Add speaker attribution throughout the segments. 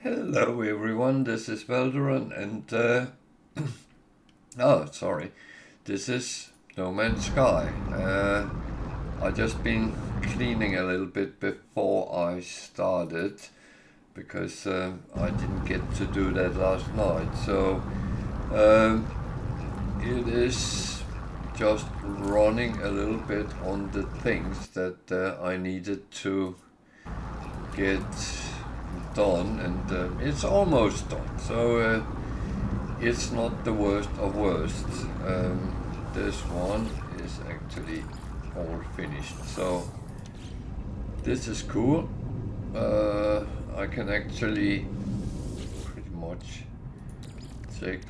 Speaker 1: Hello everyone, this is Valderan and oh sorry, this is No Man's Sky. I just been cleaning a little bit before I started because I didn't get to do that last night. So it is just running a little bit on the things that I needed to get done, and it's almost done. So it's not the worst of worst. This one is actually all finished. So this is cool. I can actually pretty much check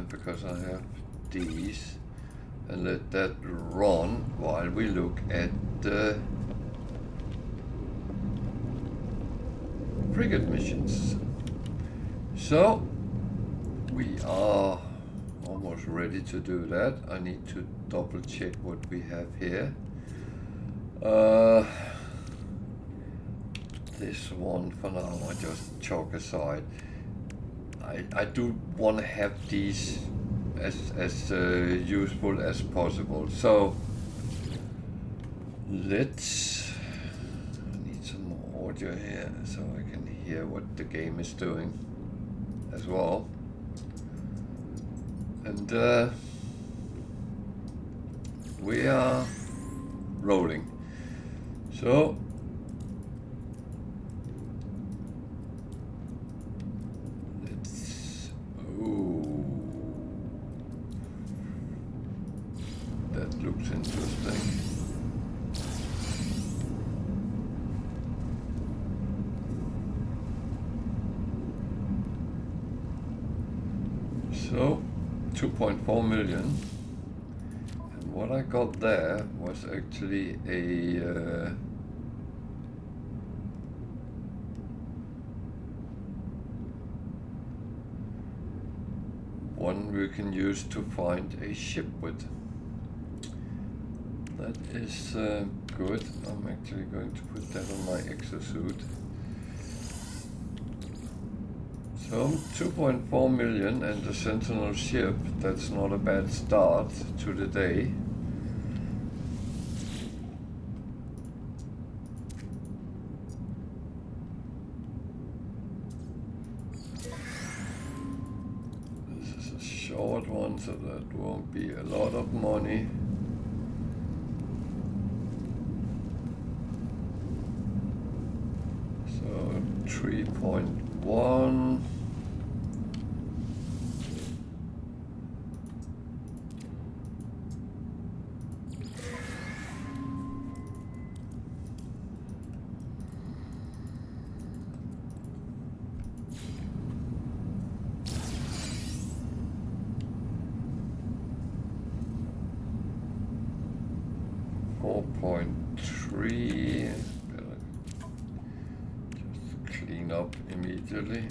Speaker 1: because I have these and let that run while we look at the frigate missions. So we are almost ready to do that. I need to double check what we have here. This one for now I just chalk aside. I do want to have these as useful as possible. So let's need some more audio here so I can hear what the game is doing as well. And we are rolling. So let's, that looks interesting. So 2.4 million, and what I got there was actually a one we can use to find a ship with. That is good. I'm actually going to put that on my exosuit. So 2.4 million and the Sentinel ship, that's not a bad start to the day. This is a short one, so that won't be a lot of money. So 3.1. 4.3. Just clean up immediately.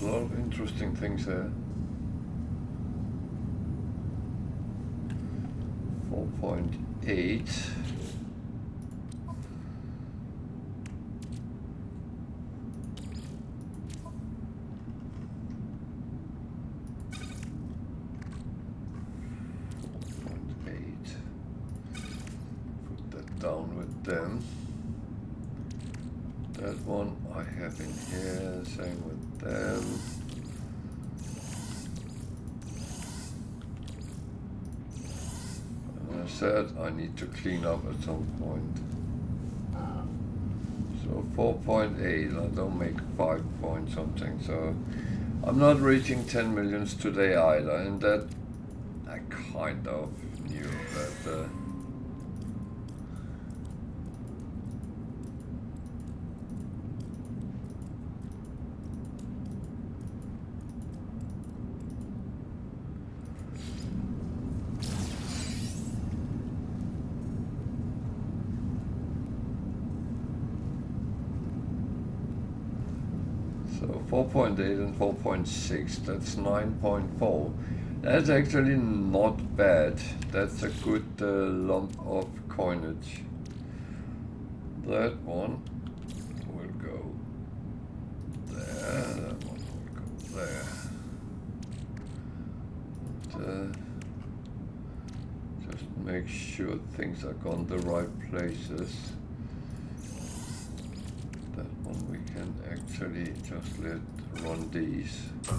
Speaker 1: A lot of interesting things there. 4.8. Put that down with them. That one I have in here, same with them. And I said I need to clean up at some point. So 4.8, I don't make 5 point something, so I'm not reaching 10 millions today either, and that I kind of knew that So 4.8 and 4.6, that's 9.4. That's actually not bad. That's a good lump of coinage. That one will go there, that one will go there. And, just make sure things are gone the right places. That one we can actually just let run these. So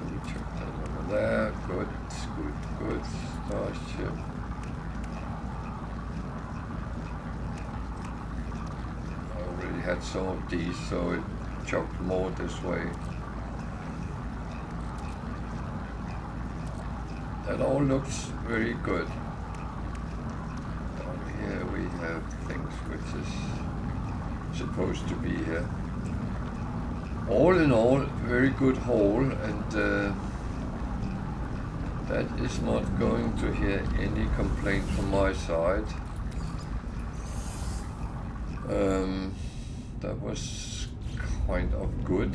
Speaker 1: we check that over there. Good, good, good. Starship. I already had some of these, so it chucked more this way. That all looks very good. Down here we have things which is supposed to be here. All in all, very good haul, and that is not going to hear any complaint from my side. That was kind of good.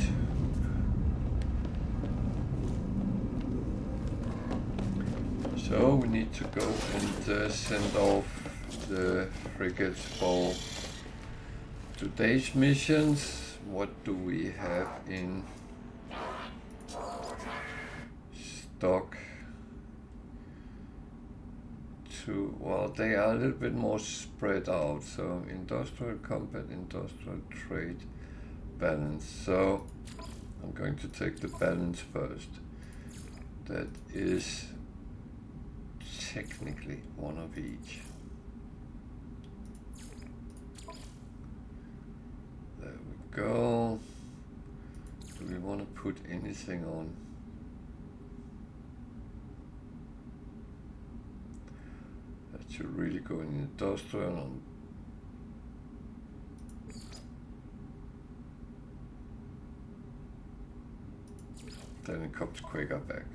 Speaker 1: So we need to go and send off the frigates for today's missions. What do we have in stock? Well, they are a little bit more spread out. So industrial combat, industrial trade, balance. So I'm going to take the balance first. That is technically one of each. There we go. Do we want to put anything on? That should really go in industrial. On then it comes quicker back.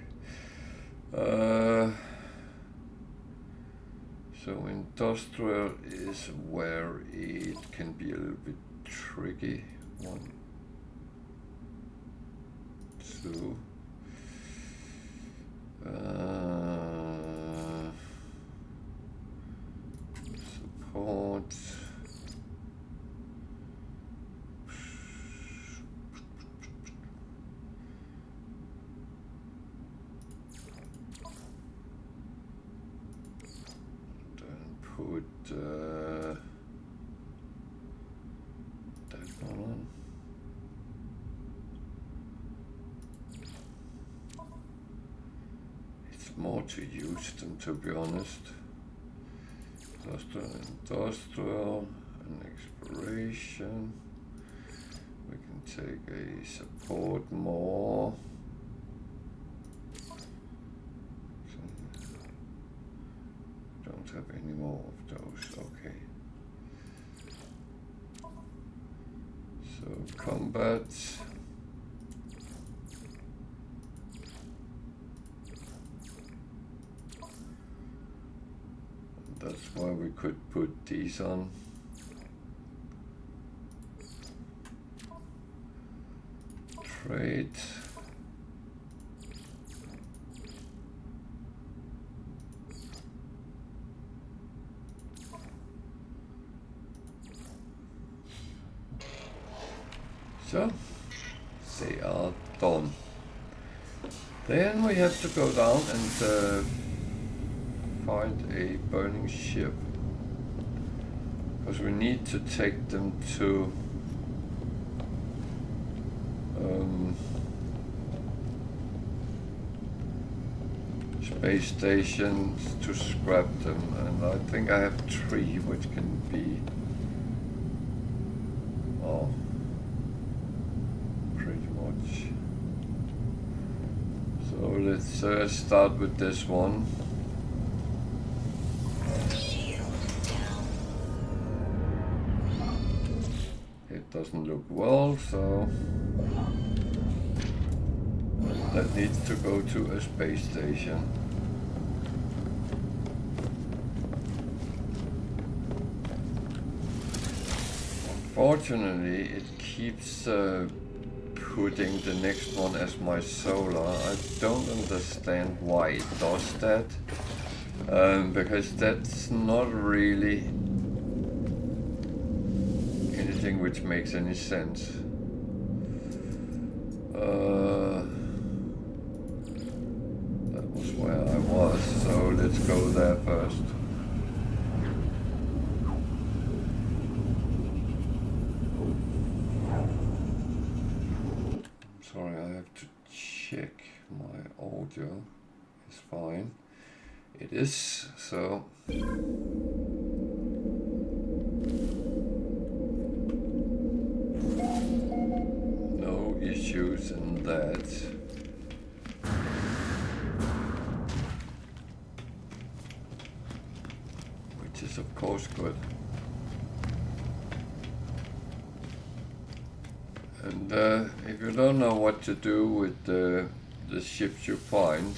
Speaker 1: So industrial is where it can be a little bit tricky. 1, 2. Support. Put that one on. It's more to use them, to be honest. Industrial, and exploration. We can take a support more. Don't have any more of those, okay. So combat. That's why we could put these on. Trade. So, they are done. Then we have to go down and find a burning ship. Because we need to take them to space stations to scrap them. And I think I have 3 which can be... Oh. So let's start with this one. It doesn't look well, so that needs to go to a space station. Unfortunately, it keeps putting the next one as my solar. I don't understand why it does that, because that's not really anything which makes any sense. That was where I was, so let's go there first. Sorry, I have to check my audio. It's fine. It is, so. No issues in that. Which is of course good. And if you don't know what to do with the ships you find,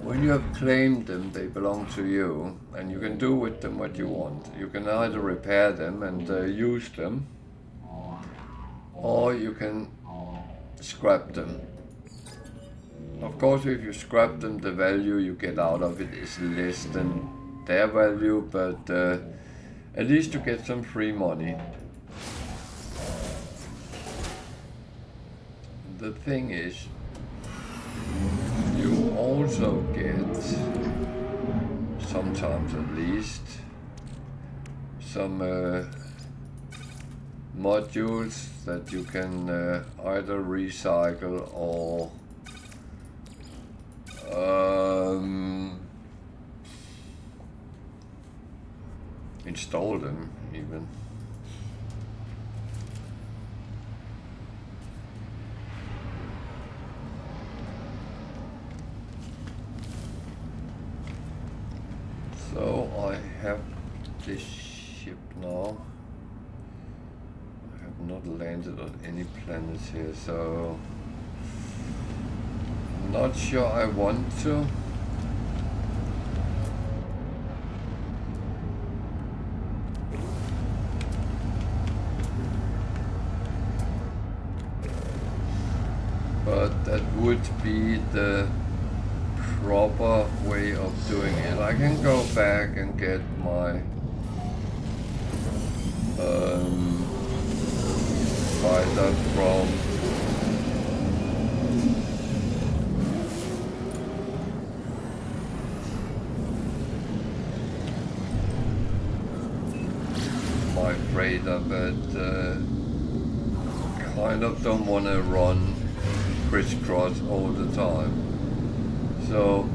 Speaker 1: when you have claimed them, they belong to you, and you can do with them what you want. You can either repair them and use them, or you can scrap them. Of course, if you scrap them, the value you get out of it is less than their value, but at least you get some free money. The thing is, you also get, sometimes at least, some modules that you can either recycle or install them even. So I have this ship now. I have not landed on any planets here, so I'm not sure I want to. But that would be the proper way of doing it. I can go back and get my fighter from my freighter, but kind of don't want to run crisscross all the time. So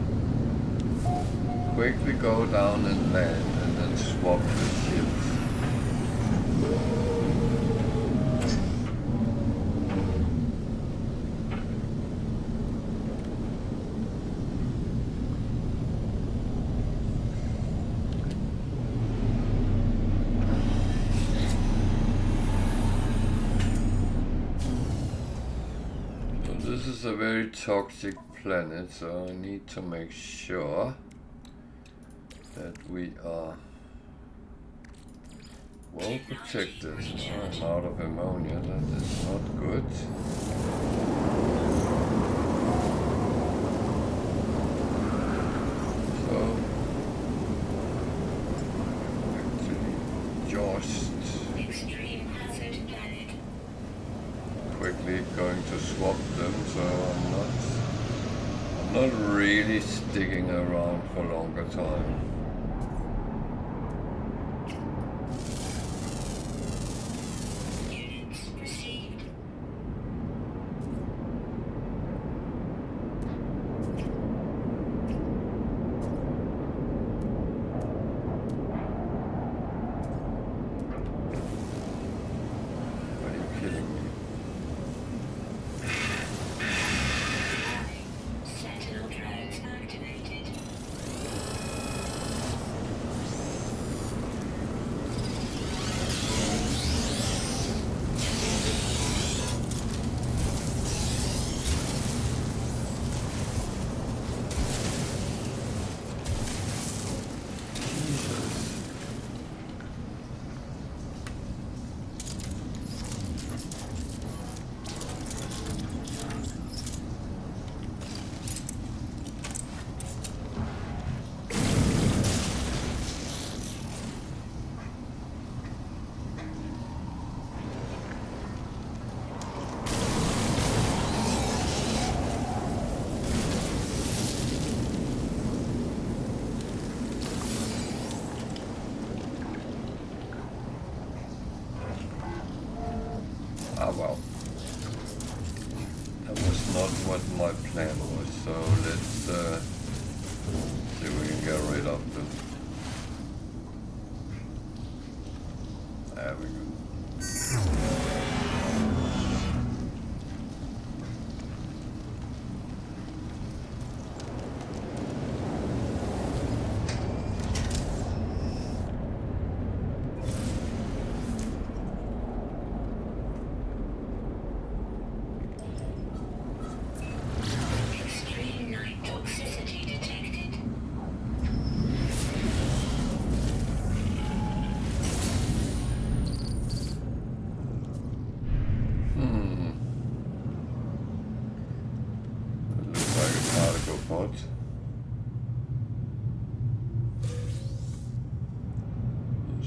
Speaker 1: quickly go down and land and then swap the ships. So this is a very toxic planet, so I need to make sure that we are well protected. I'm out of ammonia, that is not good. So actually just quickly going to swap them, so I'm not really sticking around for longer time.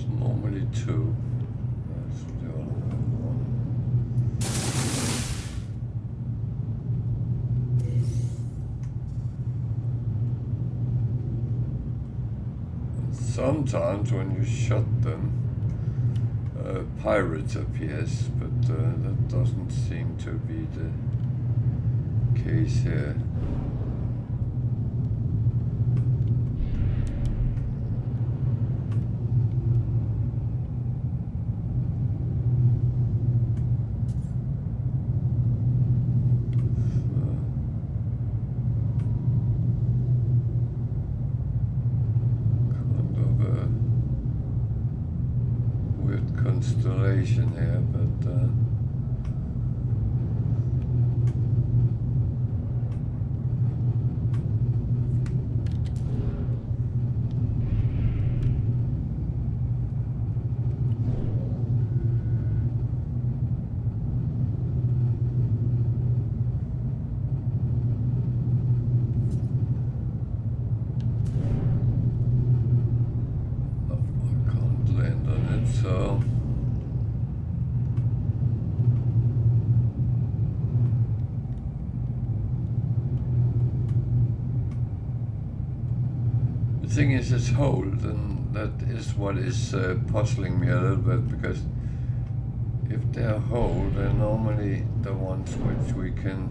Speaker 1: normally two. That's the other one. And sometimes when you shot them, pirates appears, but that doesn't seem to be the case here. Constellation here, but I can't land on it, so the thing is, it's hold, and that is what is puzzling me a little bit, because if they're hold, they're normally the ones which we can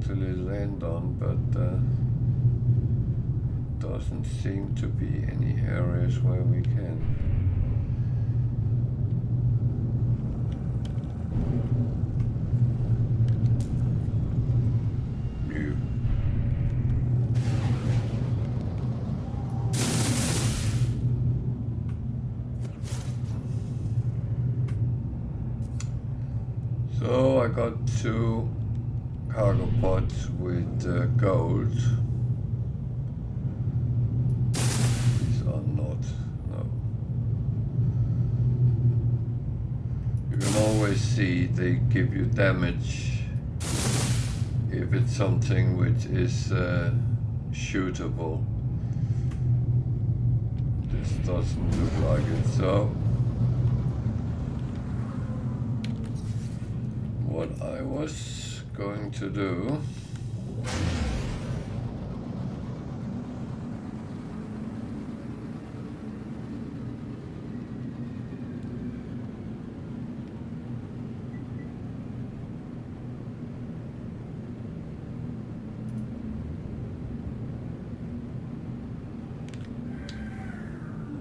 Speaker 1: actually land on, but doesn't seem to be any areas where we can. So I got 2 cargo pods with gold. These are not, no. You can always see they give you damage if it's something which is shootable. This doesn't look like it, so what I was going to do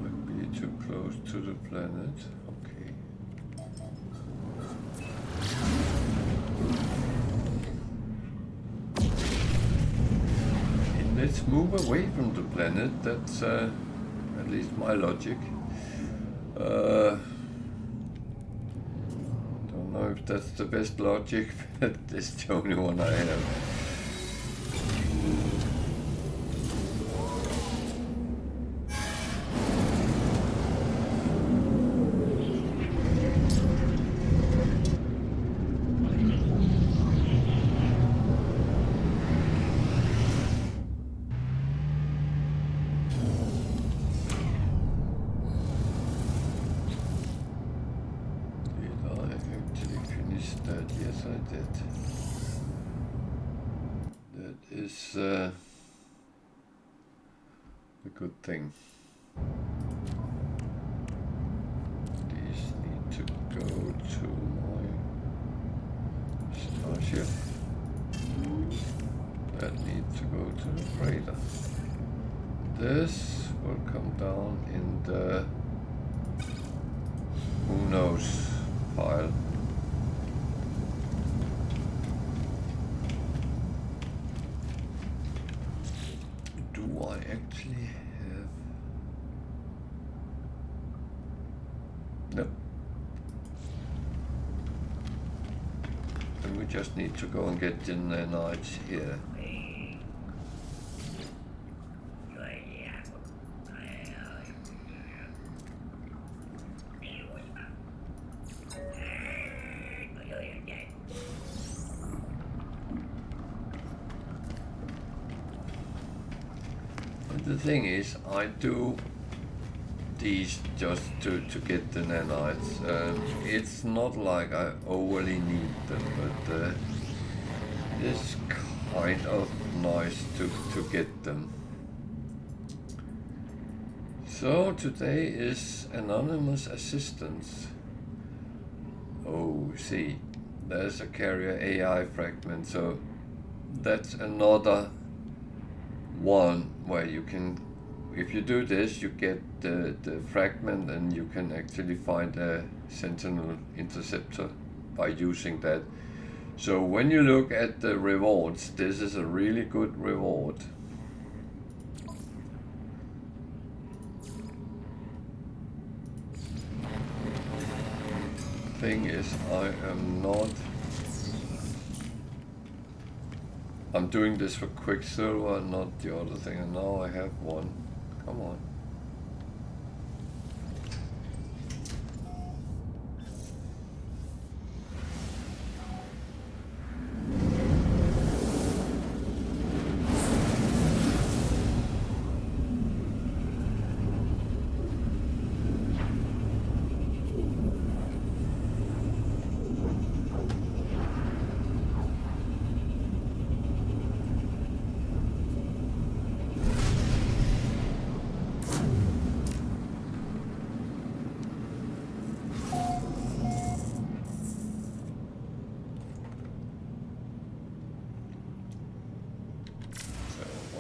Speaker 1: might be too close to the planet. Okay. Let's move away from the planet. That's at least my logic. Don't know if that's the best logic, but it's the only one I have. Yes, I did. That is a good thing. These need to go to my starship. That needs to go to the freighter. This will come down in the who knows pile. Do I actually have? No. Then we just need to go and get the nanites here. The thing is, I do these just to get the nanites. It's not like I overly need them, but it's kind of nice to get them. So today is anonymous assistance. Oh, see, there's a carrier AI fragment, so that's another one where you can, if you do this, you get the fragment and you can actually find a sentinel interceptor by using that. So when you look at the rewards, this is a really good reward. Thing is, I'm doing this for Quicksilver, not the other thing, and now I have one. Come on.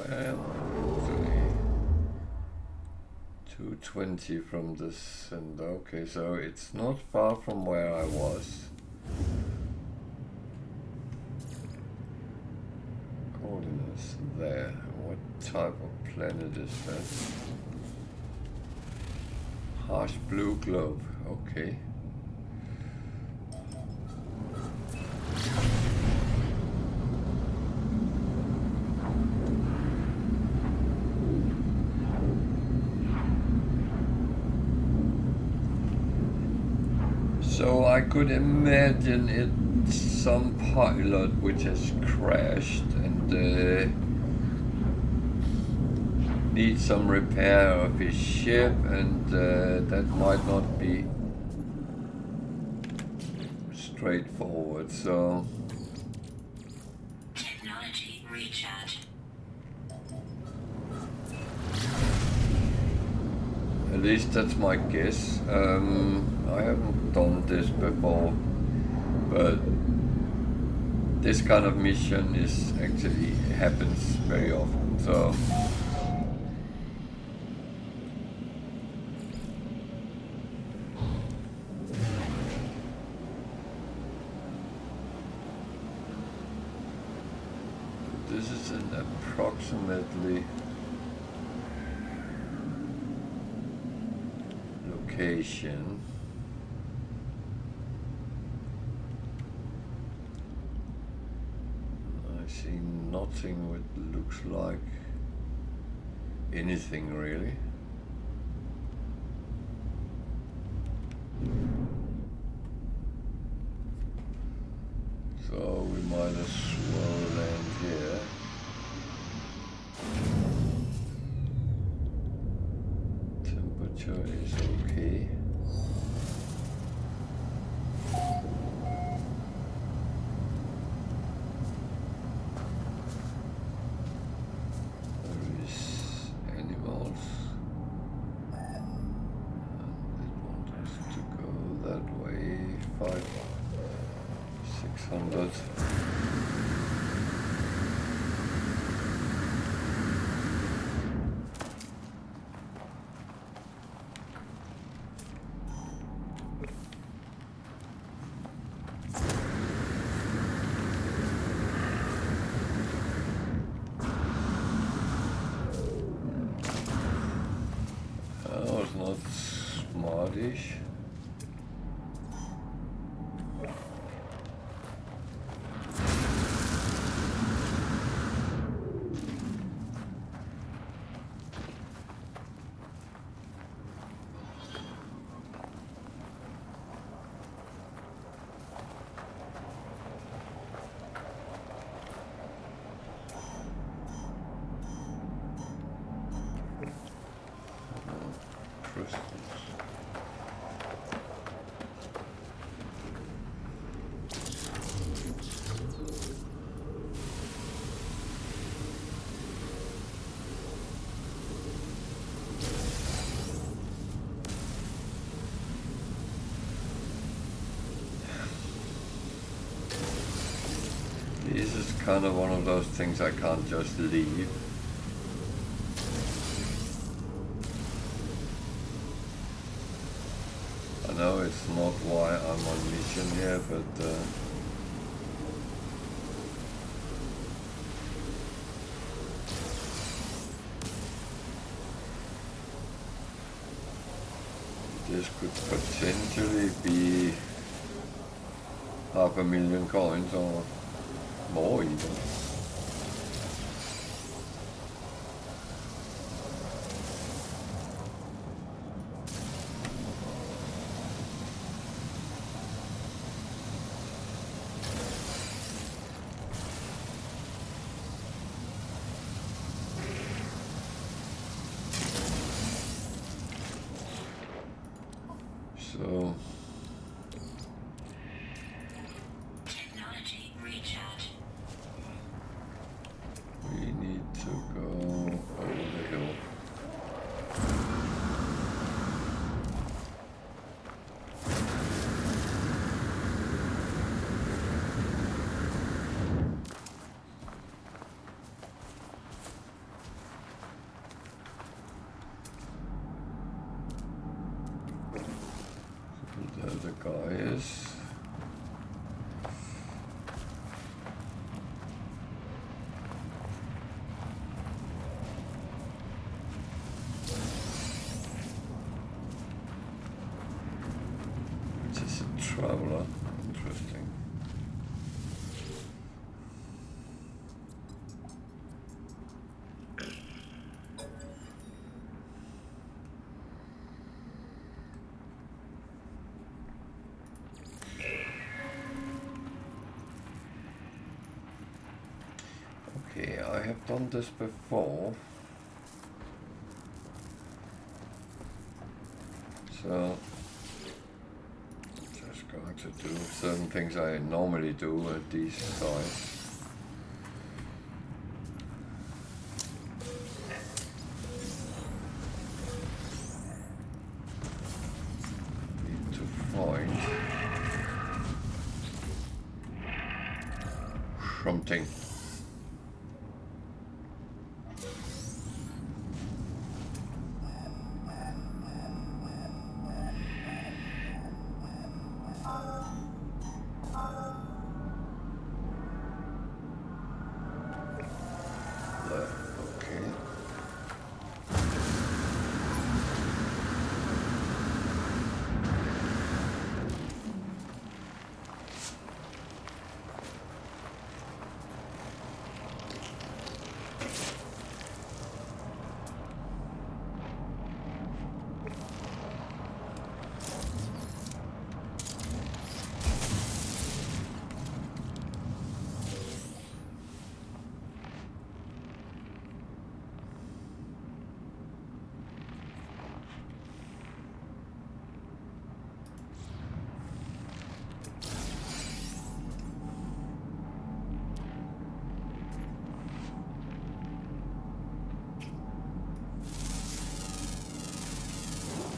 Speaker 1: Actually, 220 from this center. Okay, so it's not far from where I was. Coordinates there. What type of planet is that? Harsh blue globe. Okay. So I could imagine it's some pilot which has crashed and needs some repair of his ship, and that might not be straightforward. So
Speaker 2: technology recharge.
Speaker 1: At least that's my guess. I haven't done this before, but this kind of mission is actually happens very often. So this is an approximately location. I see nothing what looks like anything really. So we might as well land here. Temperature is okay. There is animals. And it wants us to go that way. 600. That was not smartish. Crystal. kind of one of those things I can't just leave. I know it's not why I'm on mission here, but this could potentially be 500,000 coins or more even. So
Speaker 2: Technology recharge.
Speaker 1: we need to go over the hill. There the guy is. Which is a traveler. Interesting. Okay, I have done this before. So, just going to do certain things I normally do at these sites. Need to find something. Okay.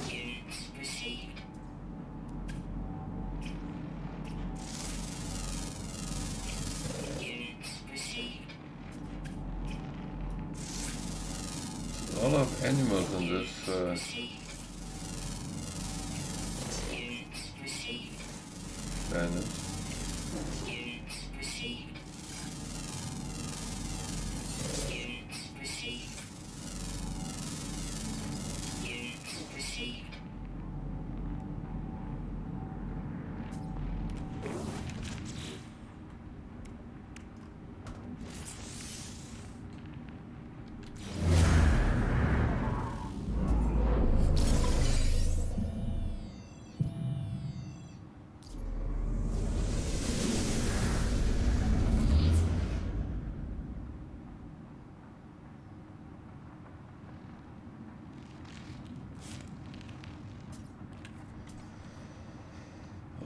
Speaker 2: Units received. Units received.
Speaker 1: A lot of animals in this
Speaker 2: Received. Units received.
Speaker 1: planet.
Speaker 2: Units received. Units received. Units received.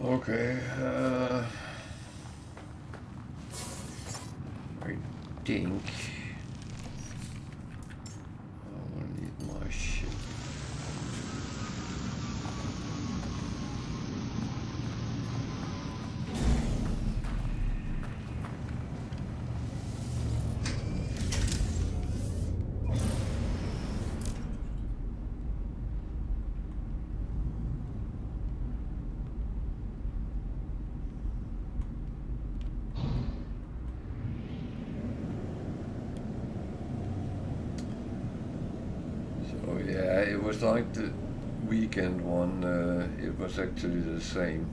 Speaker 1: Okay, I think I will need my ship. Oh yeah, it was like the weekend one, it was actually the same.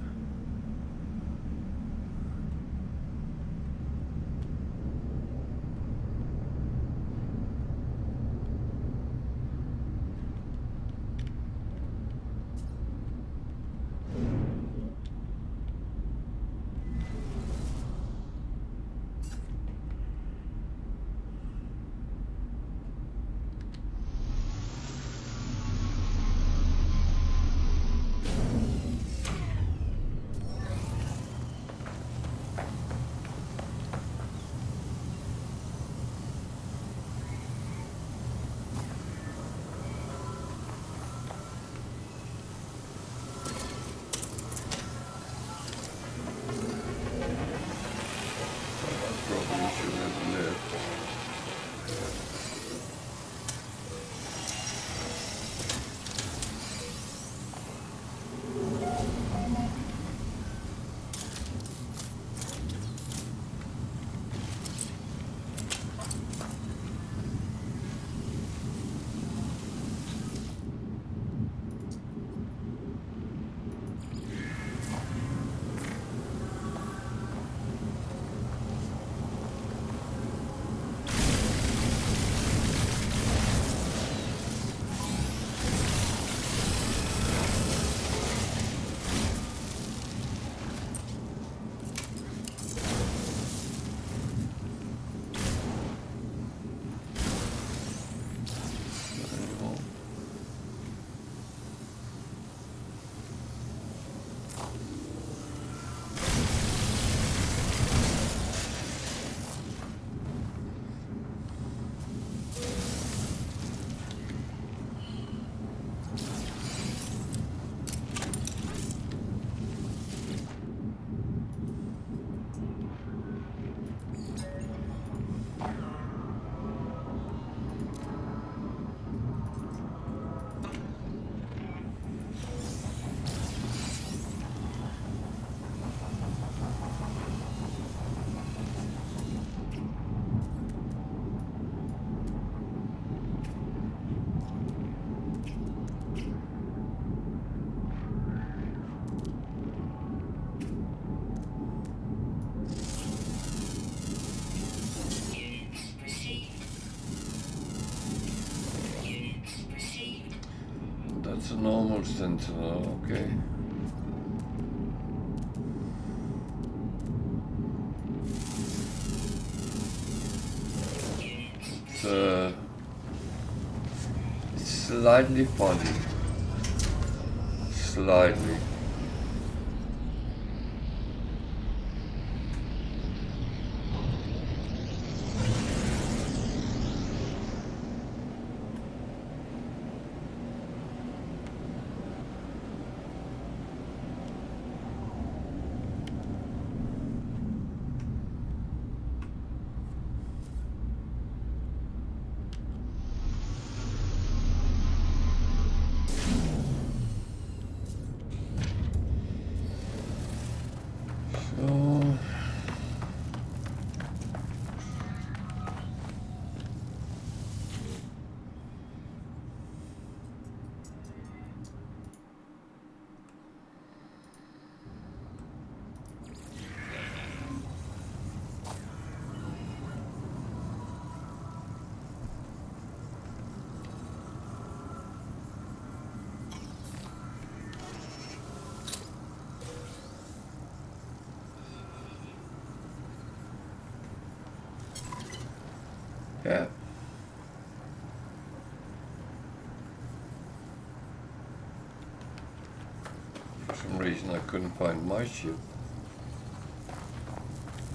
Speaker 1: Probably should have left.
Speaker 2: Units received. Units received.
Speaker 1: That's a normal sentinel, okay. It's slightly funny. Slightly. So yeah. For some reason I couldn't find my ship.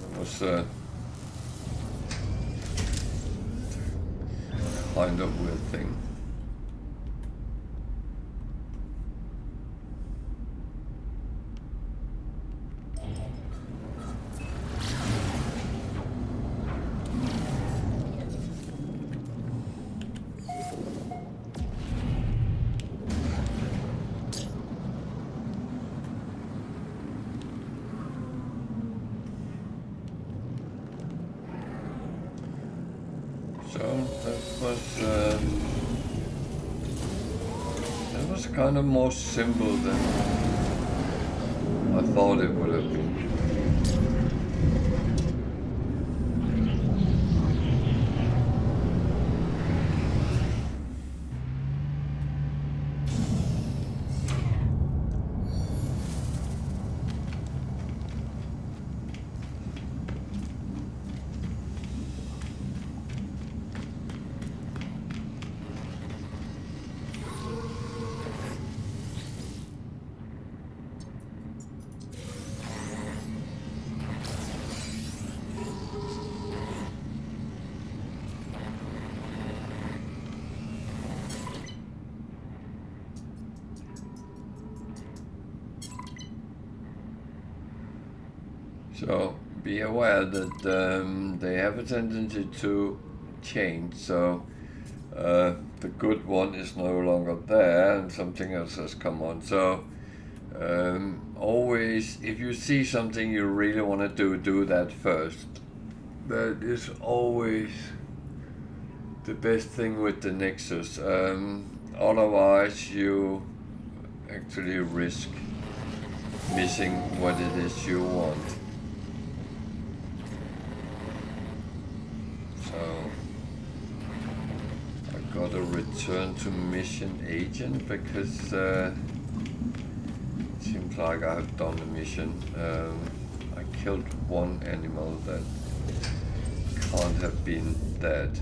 Speaker 1: It was kind of weird thing. So that was was kind of more simple than I thought it would have been. So be aware that they have a tendency to change. So the good one is no longer there and something else has come on. So always, if you see something you really want to do that first. That is always the best thing with the Nexus. Otherwise you actually risk missing what it is you want. Gotta return to mission agent because it seems like I've done a mission. I killed one animal that can't have been dead.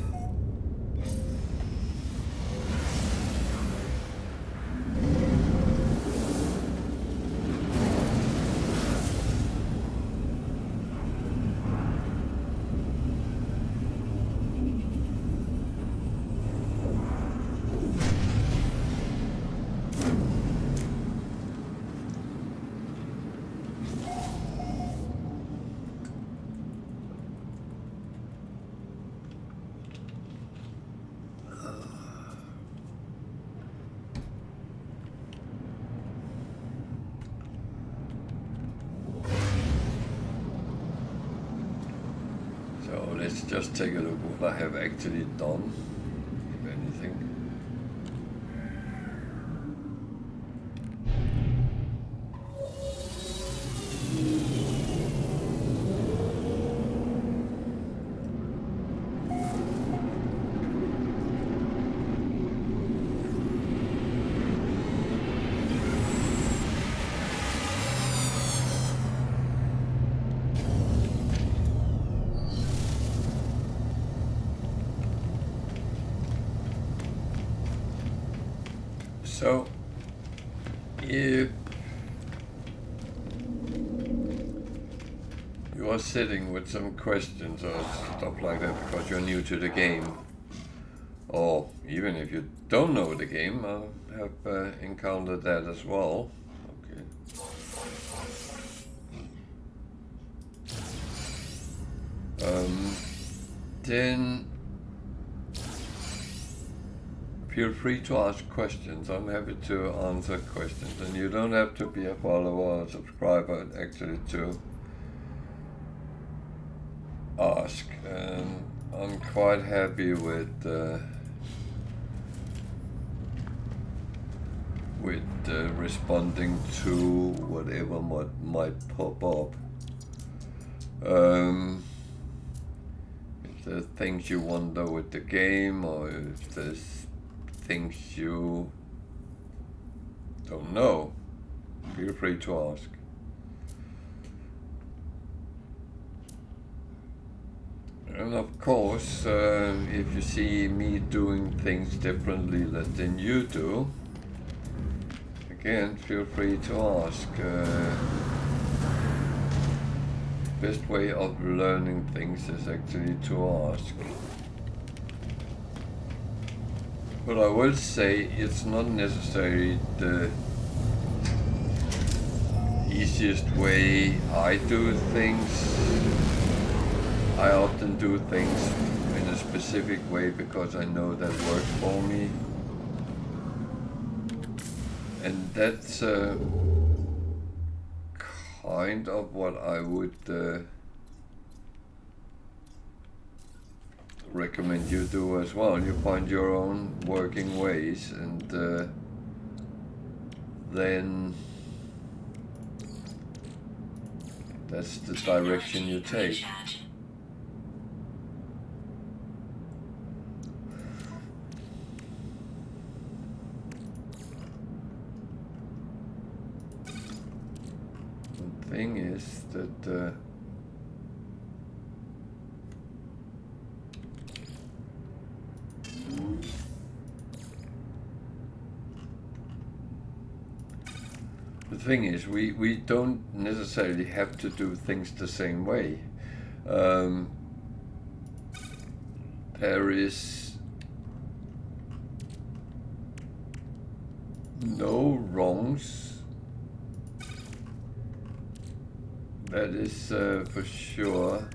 Speaker 1: Let's just take a look what I have actually done, if anything. So, if you are sitting with some questions or stuff like that because you're new to the game, or even if you don't know the game, I have encountered that as well. Okay. Then feel free to ask questions. I'm happy to answer questions, and you don't have to be a follower or subscriber actually to ask. I'm quite happy with responding to whatever might pop up. If there's things you wonder with the game, or if there's things you don't know, feel free to ask. And of course, if you see me doing things differently than you do, again, feel free to ask. Best way of learning things is actually to ask. But I will say it's not necessarily the easiest way I do things. I often do things in a specific way because I know that works for me. And that's kind of what I would recommend you do as well. You find your own working ways, and then that's the direction you take. The thing is that the thing is, we don't necessarily have to do things the same way. There is no wrongs, that is for sure.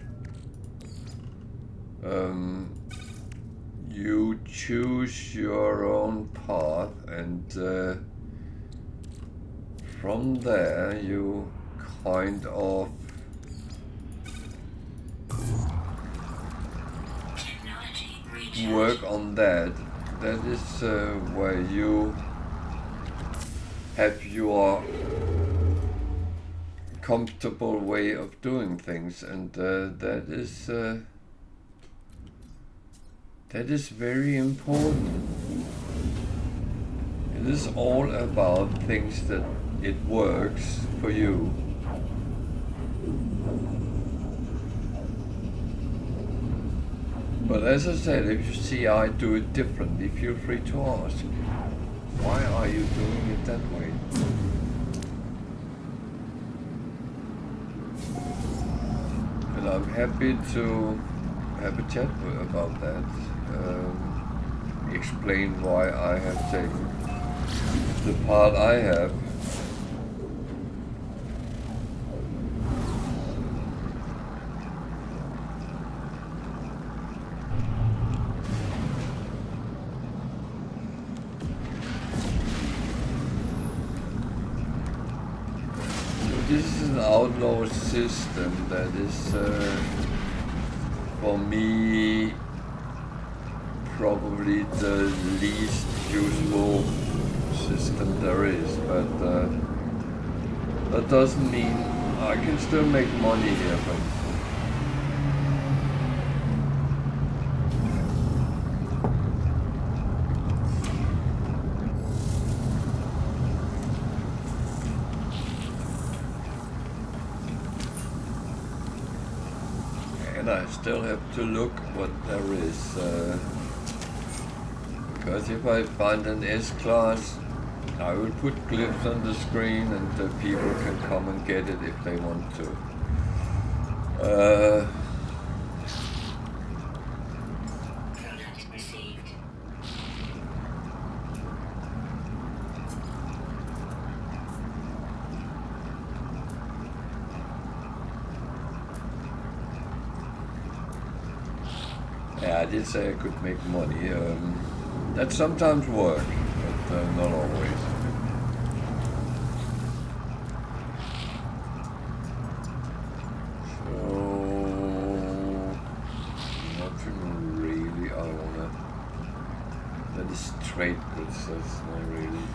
Speaker 1: You choose your own path, and from there you kind of work on that. That is where you have your comfortable way of doing things, and that is very important. It is all about things that it works for you. But as I said, if you see I do it differently, feel free to ask, why are you doing it that way? And I'm happy to have a chat about that. Explain why I have taken the part I have. This is an outlaw system that is, for me, probably the least useful system there is, but that doesn't mean I can still make money here from it. And I still have to look what there is. Because if I find an S-Class, I will put glyphs on the screen and the people can come and get it if they want to. Yeah, I did say I could make money. That sometimes works, but not always. So, nothing really I wanna. That is trade goods, that's not really.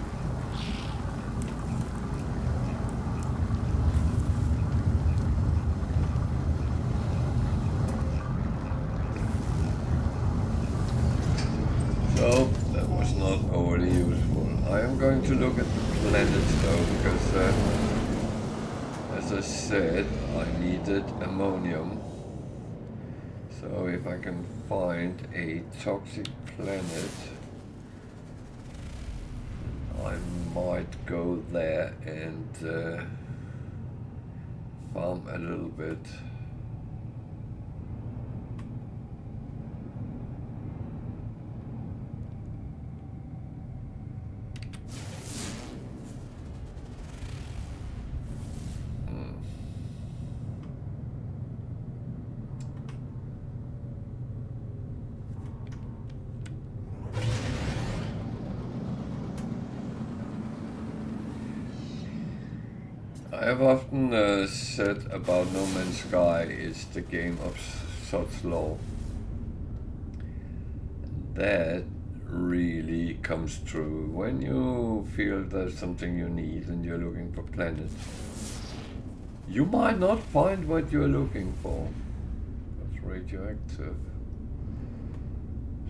Speaker 1: So, that was not overly useful. I am going to look at the planets though, because as I said, I needed ammonium. So if I can find a toxic planet, I might go there and farm a little bit. I have often said about No Man's Sky, it's the game of such law. That really comes true. When you feel there's something you need and you're looking for planets, you might not find what you're looking for. That's radioactive.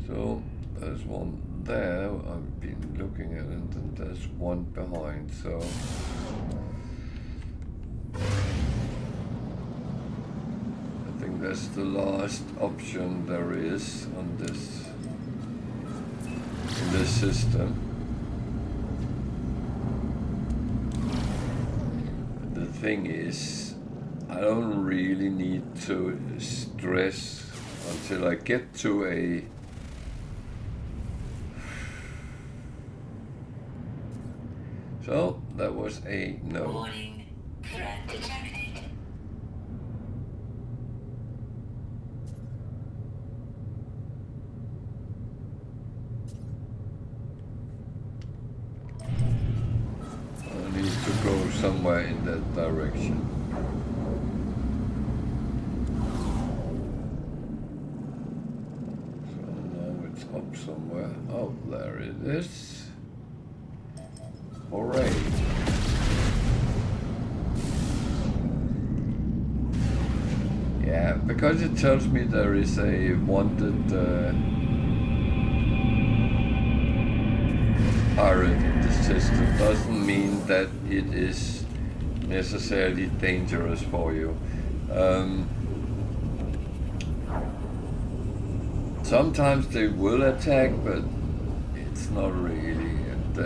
Speaker 1: So there's one there I've been looking at, and then there's one behind. So I think that's the last option there is on this in this system. The thing is, I don't really need to stress until I get to a so that was a no.
Speaker 2: Warning. Threat detected.
Speaker 1: I need to go somewhere in that direction. So now it's up somewhere. Oh, there it is. Hooray. Yeah, because it tells me there is a wanted pirate in the system doesn't mean that it is necessarily dangerous for you. Sometimes they will attack, but it's not really. And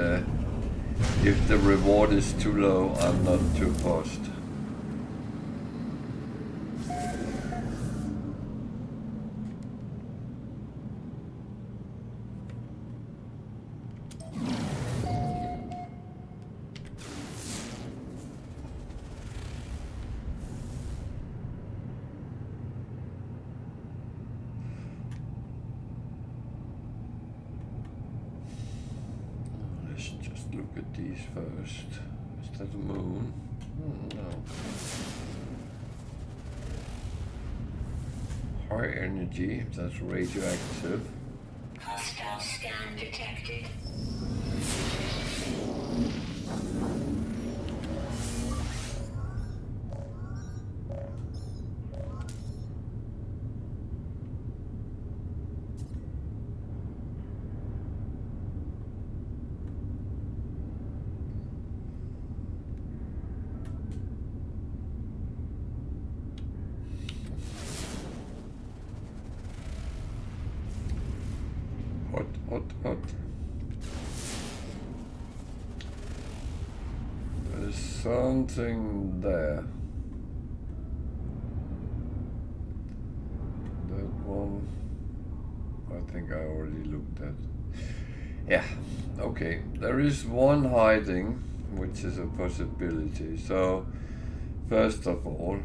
Speaker 1: if the reward is too low, I'm not too fussed. Look at these first. Is that the moon? No. High energy, that's radioactive.
Speaker 2: Hostile scan detected.
Speaker 1: What? There's something there. That one, I think I already looked at. Yeah, okay. There is one hiding, which is a possibility. So, first of all,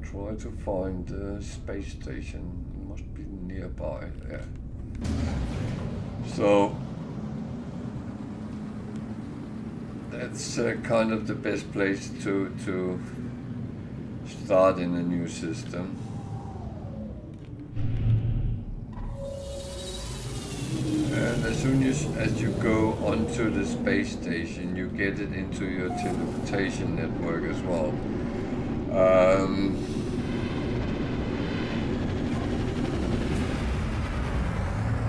Speaker 1: try to find the space station. It must be nearby. Yeah. So that's kind of the best place to start in a new system. And as soon as you go onto the space station, you get it into your teleportation network as well.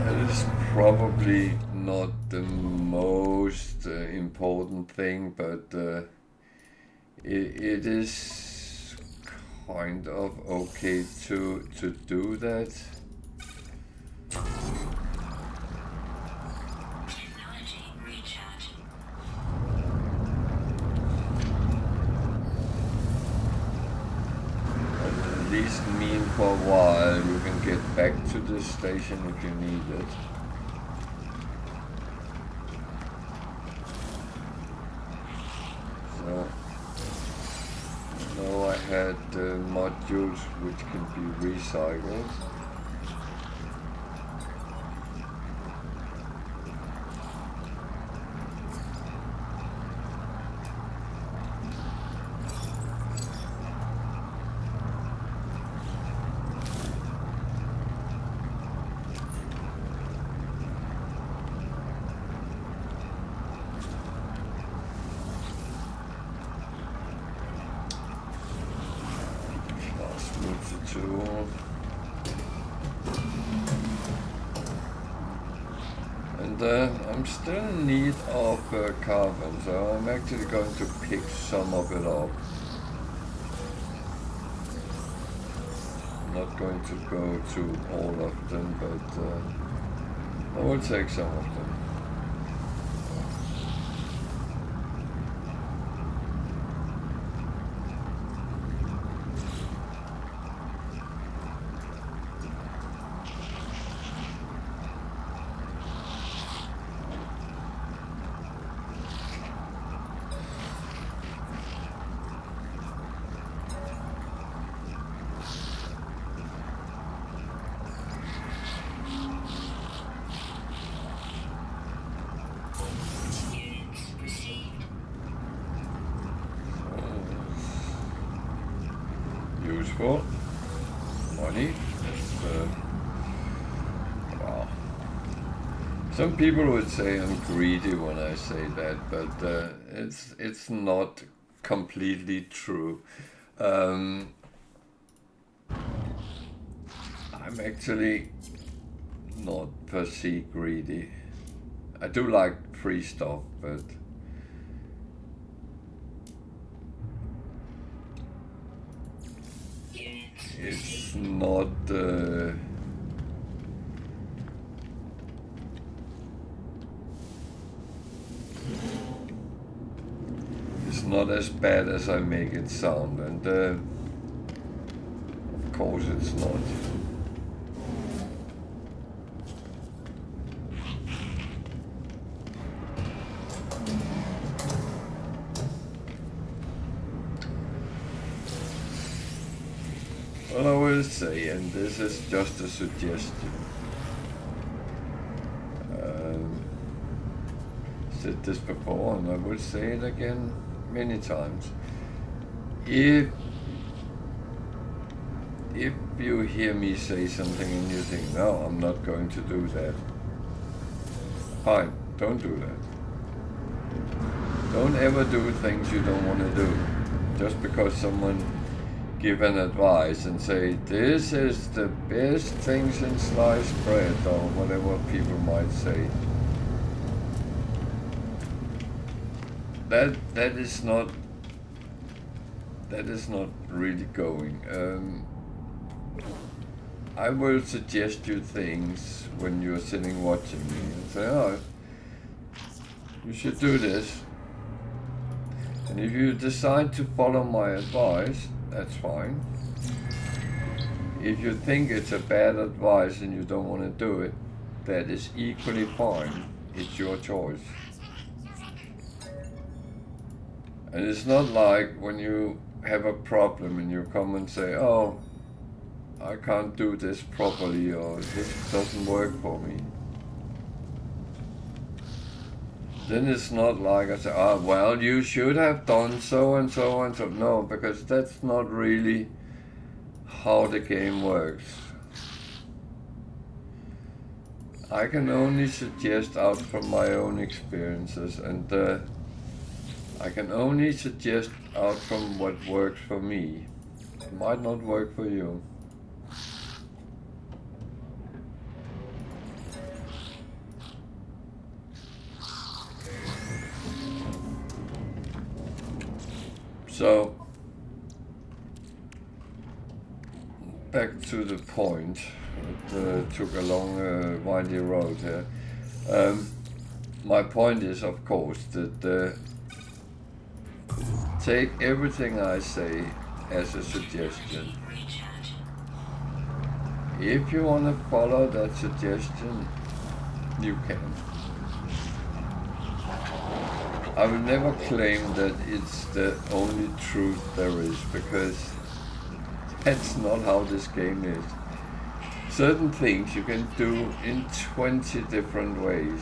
Speaker 1: That is probably not the most important thing, but it is kind of okay to do that.
Speaker 2: Technology recharging.
Speaker 1: At least mean for a while you can get back to the station if you need it. So now I had modules which can be recycled. And I'm still in need of carbon, so I'm actually going to pick some of it up. I'm not going to go to all of them, but I will take some of them. Useful money. Wow. Some people would say I'm greedy when I say that, but it's not completely true. I'm actually not per se greedy. I do like free stuff, but it's not it's not as bad as I make it sound, and of course it's not. Well, I will say, and this is just a suggestion, said this before and I will say it again many times. If you hear me say something and you think, no, I'm not going to do that, fine, don't do that. Don't ever do things you don't want to do just because someone give an advice and say this is the best thing since sliced bread or whatever people might say. That is not really going. I will suggest you things when you're sitting watching me and say, oh, you should do this. And if you decide to follow my advice, that's fine. If you think it's a bad advice and you don't want to do it, that is equally fine. It's your choice. And it's not like when you have a problem and you come and say, oh, I can't do this properly or this doesn't work for me. Then it's not like I say, oh, well, you should have done so and so and so. No, because that's not really how the game works. I can only suggest out from my own experiences, and I can only suggest out from what works for me. It might not work for you. So, back to the point. It took a long, windy road here. My point is, of course, that take everything I say as a suggestion. If you want to follow that suggestion, you can. I will never claim that it's the only truth there is, because that's not how this game is. Certain things you can do in 20 different ways.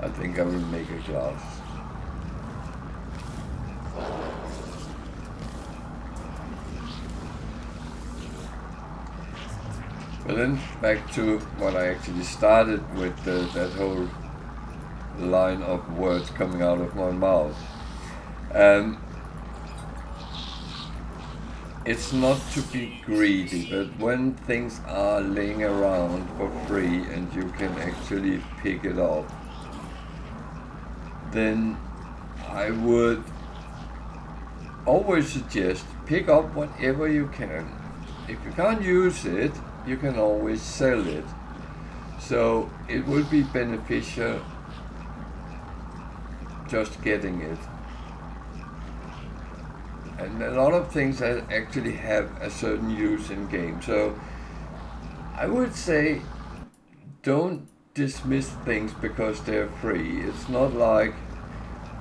Speaker 1: I think I will make a glass. But then back to what I actually started with, that whole line of words coming out of my mouth. Um, it's not to be greedy, but when things are laying around for free and you can actually pick it up, then I would always suggest pick up whatever you can. If you can't use it, you can always sell it. So it would be beneficial just getting it. And a lot of things actually have a certain use in game. So I would say don't dismiss things because they're free. It's not like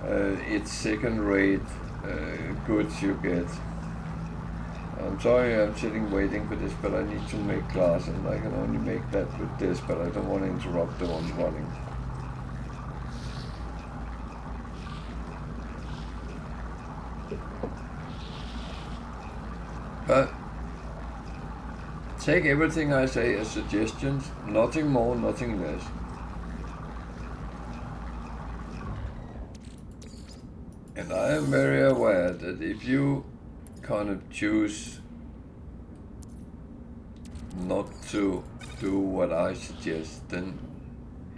Speaker 1: it's second-rate goods you get. I'm sorry I'm sitting waiting for this, but I need to make glass and I can only make that with this, but I don't want to interrupt the one running. But take everything I say as suggestions, nothing more, nothing less. And I am very aware that if you kind of choose not to do what I suggest, then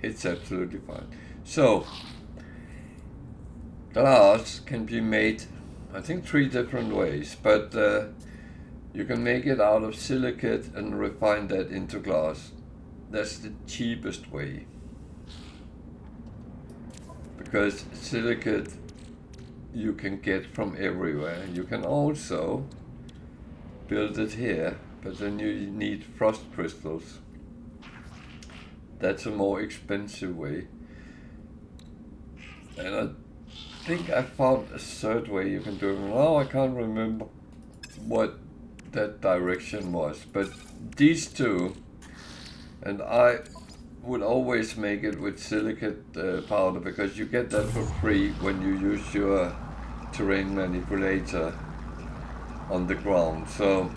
Speaker 1: it's absolutely fine. So, glass can be made, I think, 3 different ways, but you can make it out of silicate and refine that into glass. That's the cheapest way. Because silicate you can get from everywhere. You can also build it here, but then you need frost crystals. That's a more expensive way. And I think I found a third way you can do it. Now I can't remember what that direction was, but these two, and I would always make it with silicate powder because you get that for free when you use your terrain manipulator on the ground. So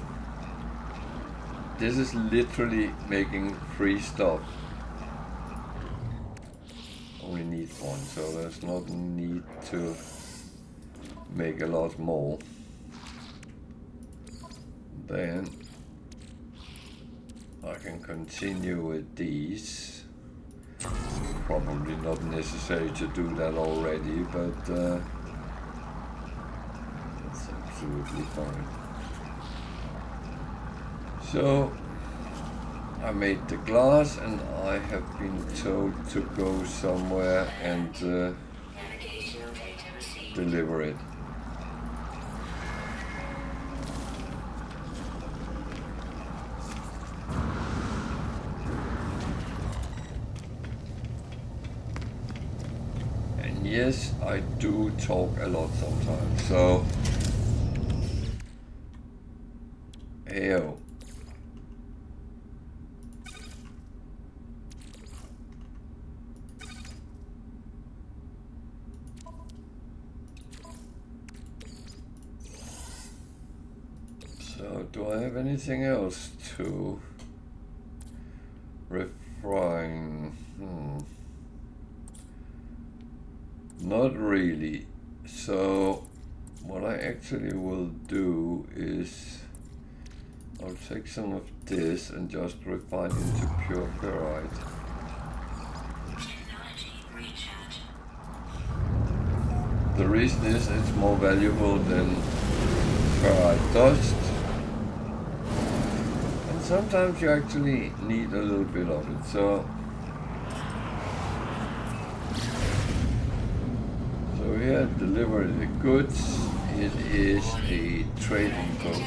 Speaker 1: this is literally making free stuff. Only need one, so there's not need to make a lot more. Then I can continue with these. Probably not necessary to do that already, but that's absolutely fine. So I made the glass and I have been told to go somewhere and deliver it. Yes, I do talk a lot sometimes, so heyo. So do I have anything else to refine? Not really. So what I actually will do is I'll take some of this and just refine into pure ferrite. The reason is it's more valuable than ferrite dust. And sometimes you actually need a little bit of it. So here, deliver the goods. It is a trading boat.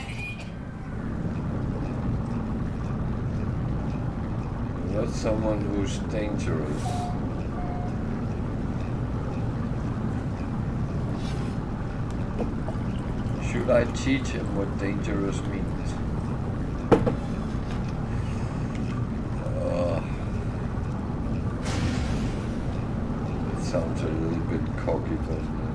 Speaker 1: That's someone who's dangerous. Should I teach him what dangerous means? It sounds a little bit cocky, doesn't it?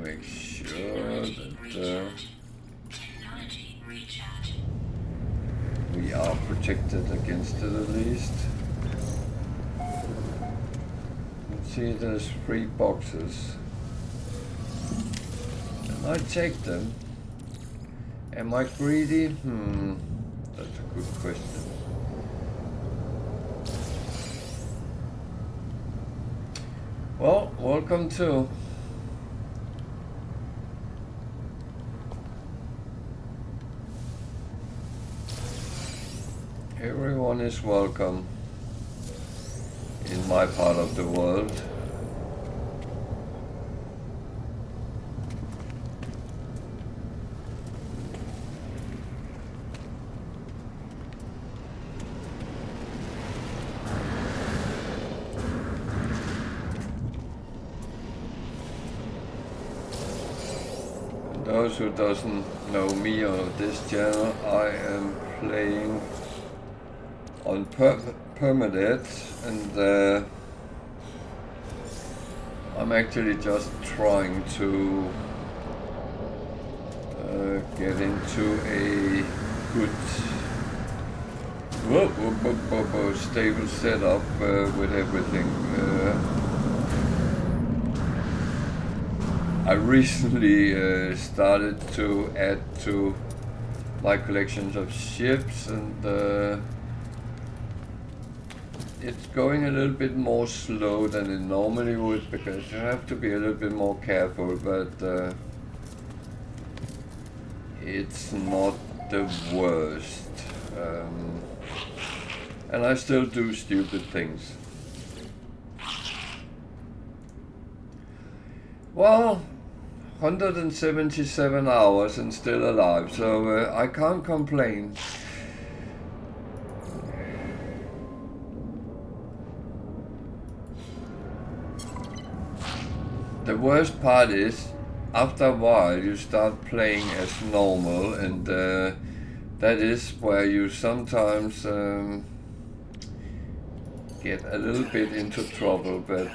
Speaker 1: make sure
Speaker 2: Technology
Speaker 1: that
Speaker 2: recharge. Technology recharge.
Speaker 1: we are protected against it at least. Let's see, there's 3 boxes. And I take them. Am I greedy? That's a good question. Well, welcome to. Everyone is welcome in my part of the world. Those who doesn't know me or this channel, I am playing on Permadeath, and I'm actually just trying to get into a good stable setup with everything. I recently started to add to my collections of ships, and it's going a little bit more slow than it normally would, because you have to be a little bit more careful, but it's not the worst. And I still do stupid things. Well, 177 hours and still alive, so I can't complain. The worst part is, after a while you start playing as normal, and that is where you sometimes get a little bit into trouble, but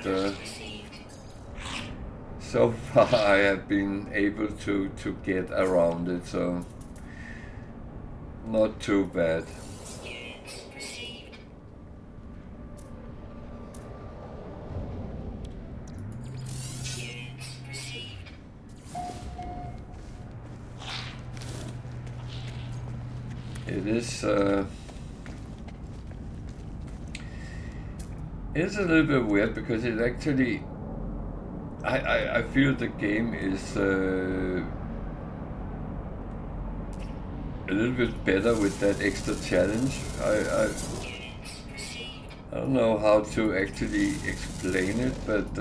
Speaker 1: so far I have been able to get around it, so not too bad. It is it's a little bit weird, because it actually I feel the game is a little bit better with that extra challenge. I don't know how to actually explain it, but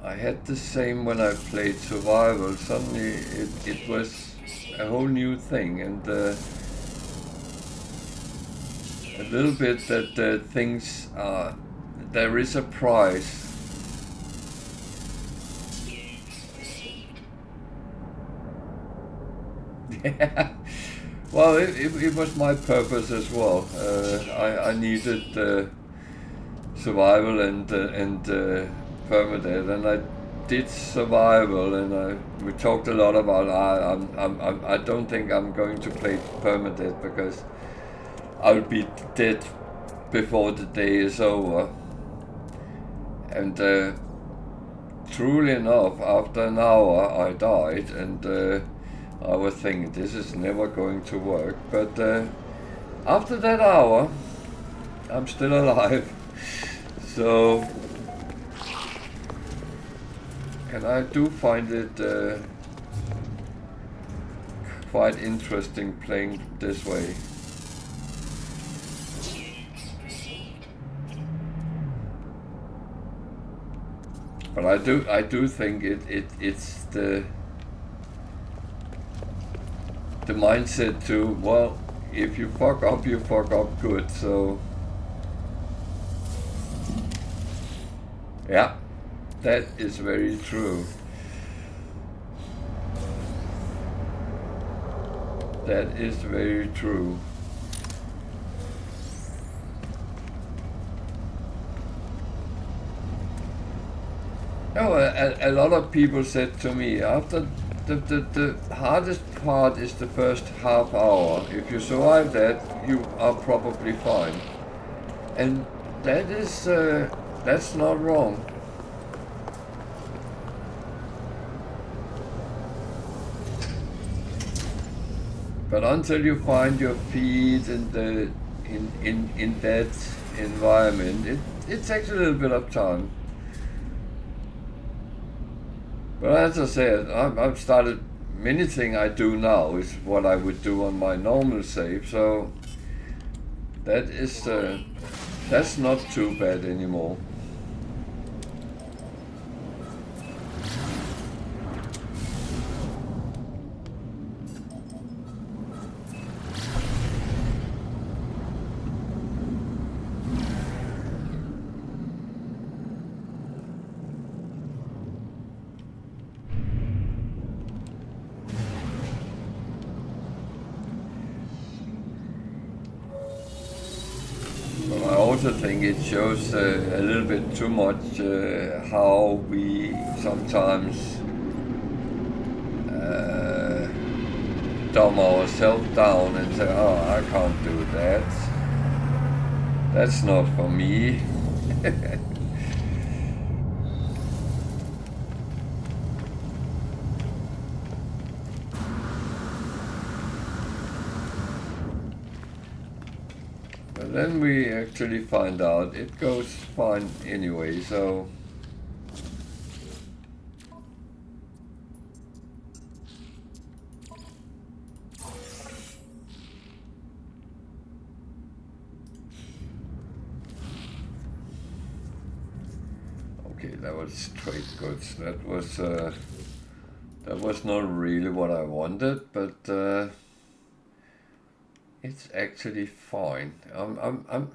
Speaker 1: I had the same when I played Survival. Suddenly it was a whole new thing, and a little bit that things are, there is a price. Yeah, well, it was my purpose as well. I needed survival and permadeath, and I did survival, and we talked a lot about I don't think I'm going to play permadeath, because I'll be dead before the day is over. And truly enough, after an hour I died, and I was thinking this is never going to work, but after that hour I'm still alive. So, and I do find it quite interesting playing this way. But I do think it's the mindset to, well, if you fuck up good, so yeah, that is very true. That is very true. Oh, a lot of people said to me, after the hardest part is the first half hour. If you survive that, you are probably fine. And that is, that's not wrong. But until you find your feet in the in that environment, it takes a little bit of time. But as I said, I've started, many things I do now is what I would do on my normal save, so that is that's not too bad anymore. I also think it shows a little bit too much how we sometimes dumb ourselves down and say, oh, I can't do that. That's not for me. But then we actually find out it goes fine anyway, so okay, that was straight goods. That was not really what I wanted, but it's actually fine. I'm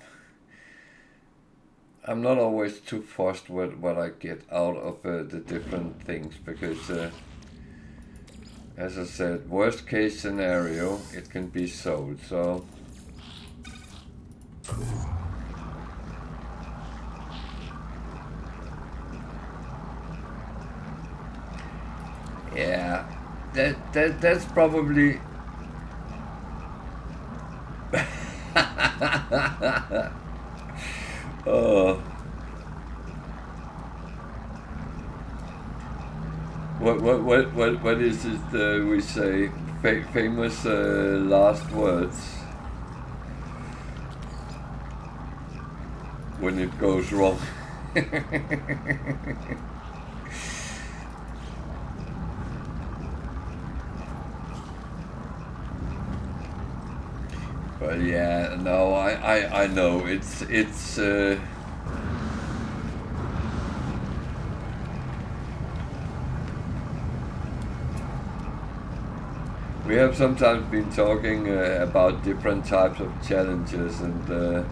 Speaker 1: not always too fussed with what I get out of the different things, because as I said, worst case scenario, it can be sold. So yeah, that's probably what is it we say? Famous last words when it goes wrong. But yeah, no, I know it's we have sometimes been talking about different types of challenges, and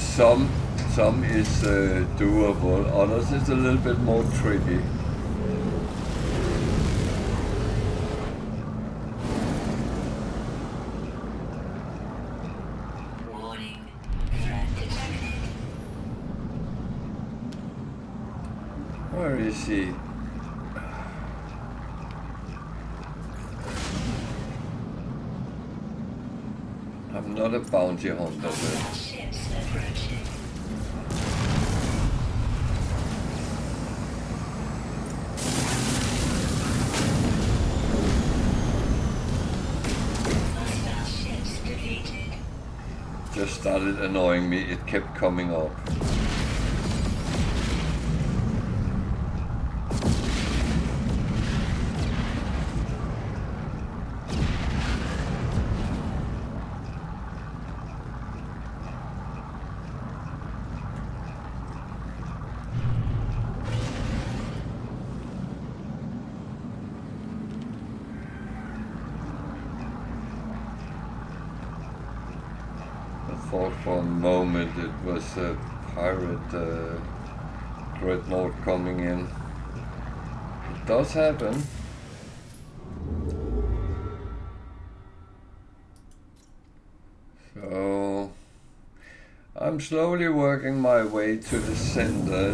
Speaker 1: some is doable, others is a little bit more tricky.
Speaker 2: Warning. Threat detected.
Speaker 1: Where is he? I'm not a bounty hunter.
Speaker 2: Ships approaching. Hostile ships defeated.
Speaker 1: Just started annoying me. It kept coming up. Thought for a moment it was a pirate dreadnought coming in. It does happen. So I'm slowly working my way to the center.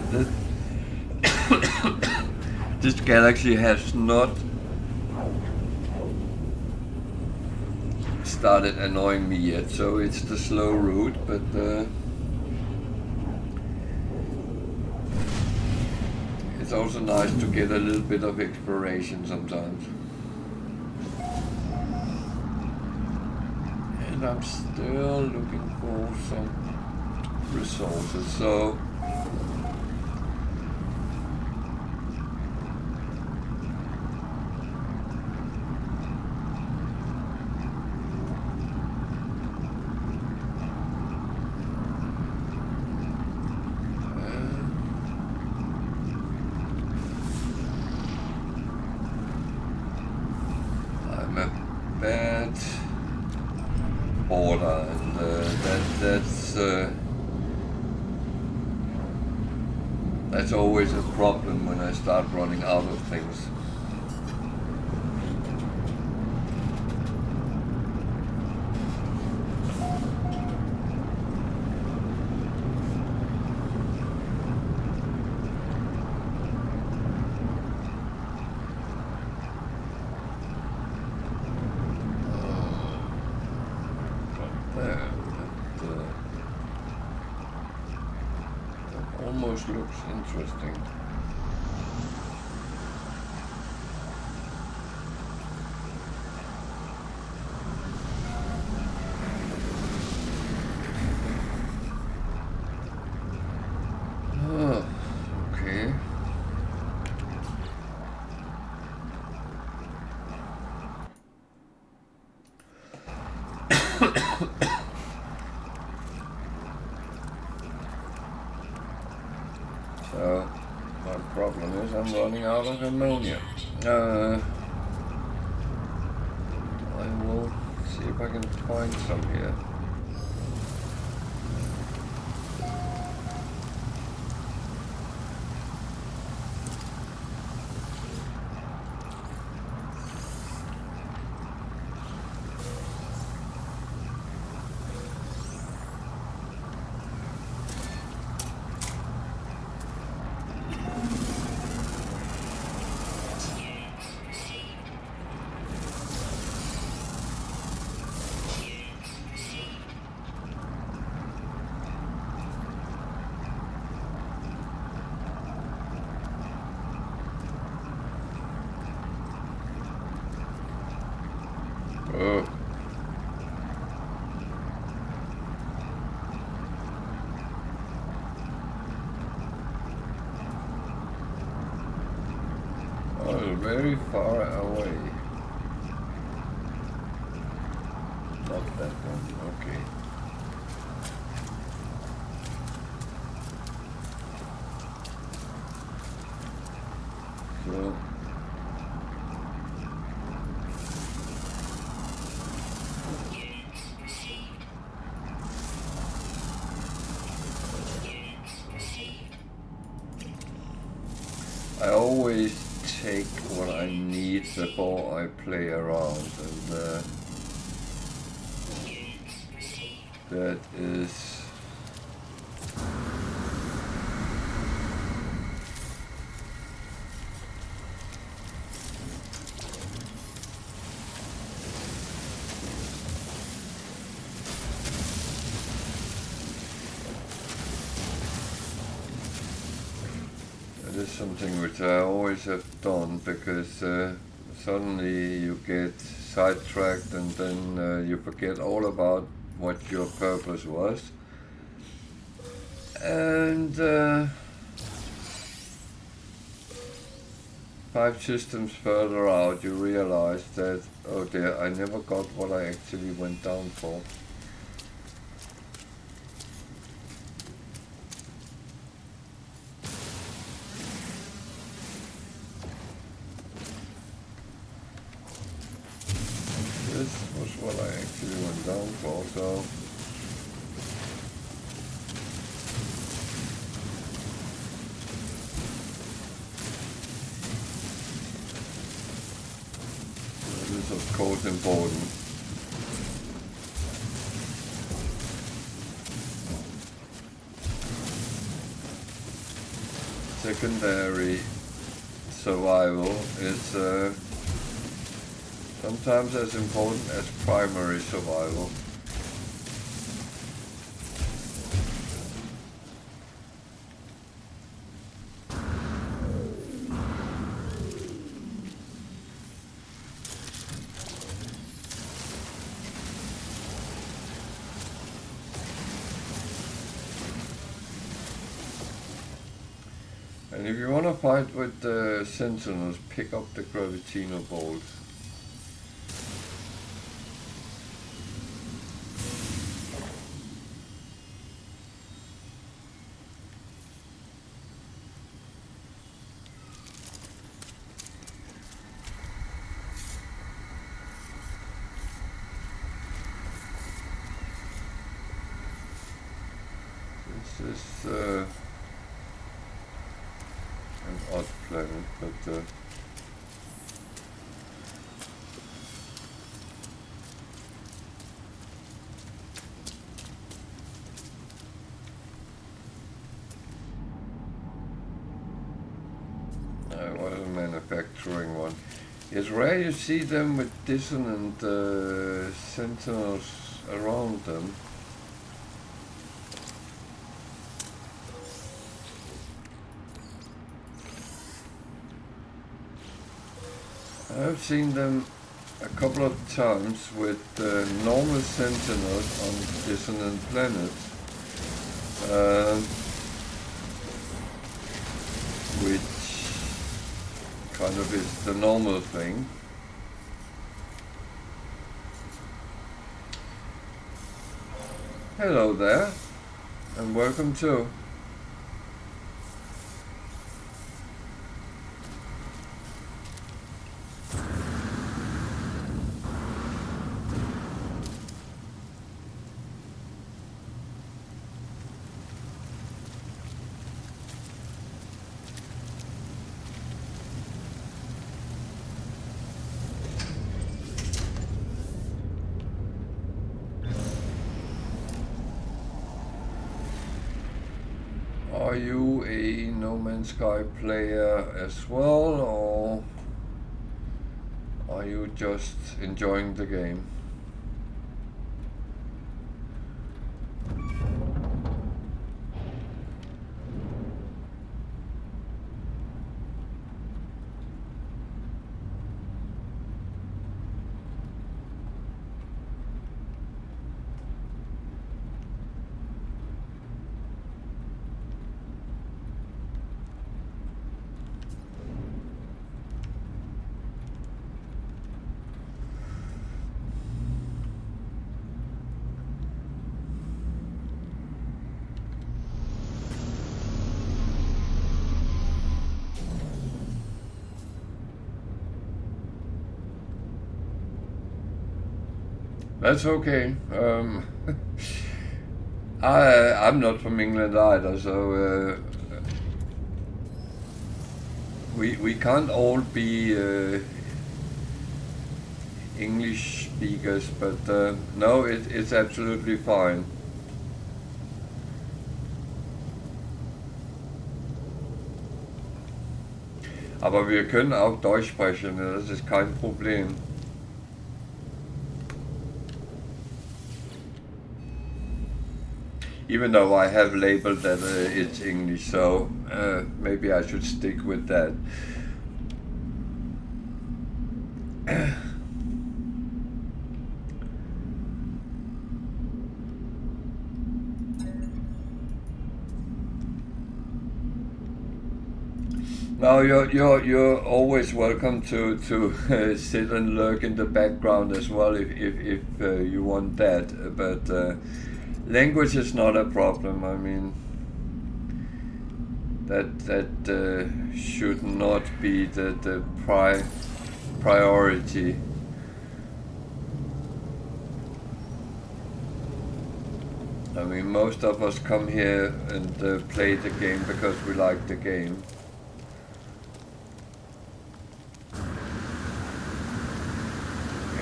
Speaker 1: This galaxy has not started annoying me yet, so it's the slow route, but it's also nice to get a little bit of exploration sometimes. And I'm still looking for some resources, so I'm a bad border, and that's always a problem when I start running out of things. Almost looks interesting. Oh, okay. So, my problem is I'm running out of ammonia. I will see if I can find some here. Very far away. Not that one, okay. So I always take what I need before I play around, and that is something which I always have done, because suddenly you get sidetracked and then you forget all about what your purpose was, and 5 systems further out you realize that, oh dear, I never got what I actually went down for. This was what I actually went down for, so this is of course important. secondary survival is sometimes as important as primary survival. And if you want to fight with the Sentinels, pick up the Gravitino Bolt. This is an odd planet, but what a manufacturing one. It's rare you see them with dissonant sentinels around them. I've seen them a couple of times with normal sentinels on dissonant planets, which kind of is the normal thing. Hello there, and welcome to. Are you a No Man's Sky player as well, or are you just enjoying the game? That's okay. I'm not from England either, so we can't all be English speakers, but no, it's absolutely fine. Aber wir können auch Deutsch sprechen, das ist kein Problem. Even though I have labeled that it's English, so maybe I should stick with that. No, you're always welcome to sit and lurk in the background as well if you want that, but. Language is not a problem. I mean, that should not be the priority. I mean, most of us come here and play the game because we like the game.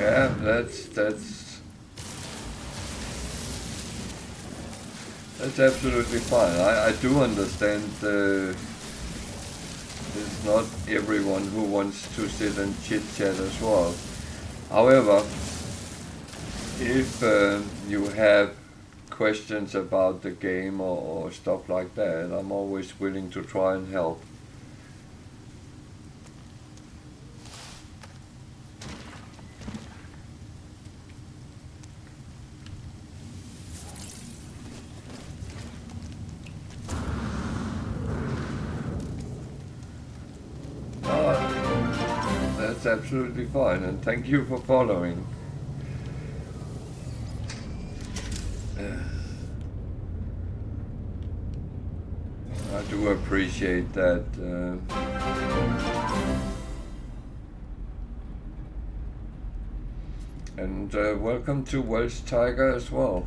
Speaker 1: Yeah, that's absolutely fine. I do understand it's not everyone who wants to sit and chit chat as well. However, if you have questions about the game or stuff like that, I'm always willing to try and help. That's absolutely fine, and thank you for following. I do appreciate that. And welcome to Welsh Tiger as well.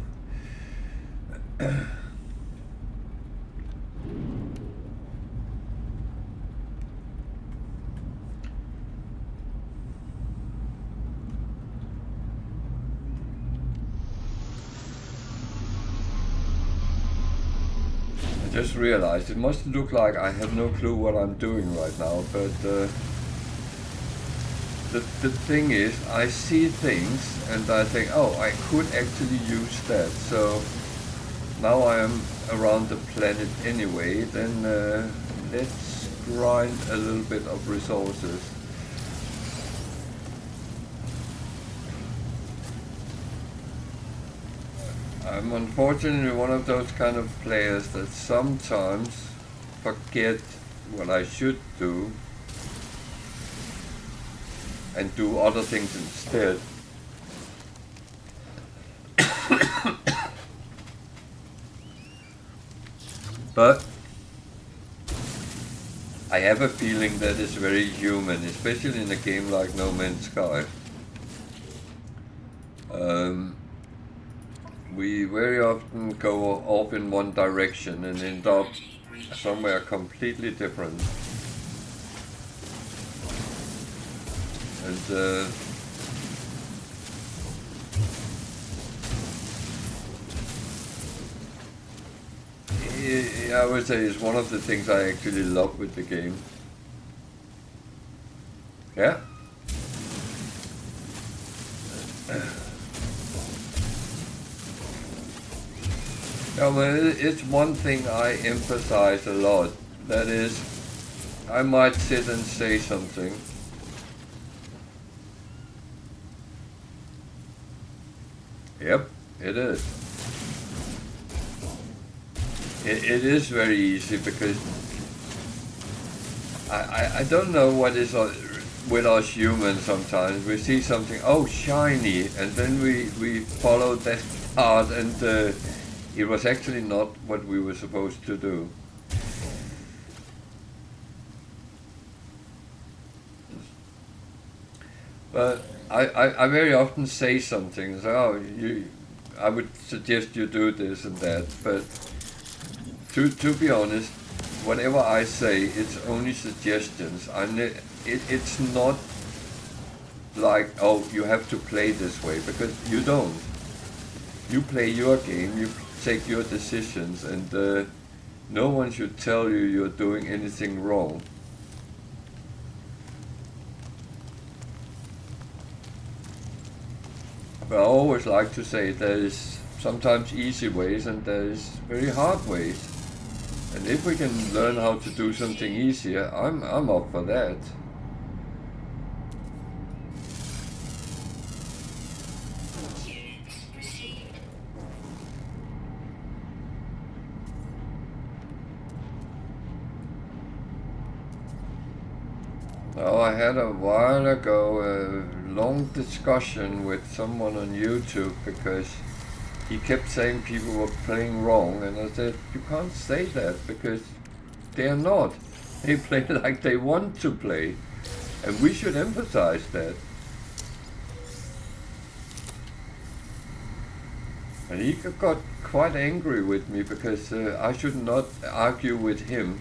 Speaker 1: Just realized it must look like I have no clue what I'm doing right now, but the thing is, I see things and I think, oh, I could actually use that. So now I am around the planet anyway, then let's grind a little bit of resources. I'm unfortunately one of those kind of players that sometimes forget what I should do and do other things instead. But I have a feeling that is very human, especially in a game like No Man's Sky. We very often go off in one direction and end up somewhere completely different. And I would say it's one of the things I actually love with the game. Yeah? Yeah, well, it's one thing I emphasize a lot. That is, I might sit and say something. Yep, it is. It is very easy because I don't know what is with us humans sometimes. We see something, oh, shiny, and then we follow that path and it was actually not what we were supposed to do. But I very often say something, so, oh, I would suggest you do this and that, but to be honest, whatever I say, it's only suggestions. It's not like, oh, you have to play this way, because you don't. You play your game, you take your decisions, and no one should tell you you're doing anything wrong. But I always like to say there is sometimes easy ways and there is very hard ways. And if we can learn how to do something easier, I'm up for that. Oh, I had a while ago a long discussion with someone on YouTube because he kept saying people were playing wrong, and I said, you can't say that because they're not. They play like they want to play, and we should emphasize that. And he got quite angry with me because I should not argue with him.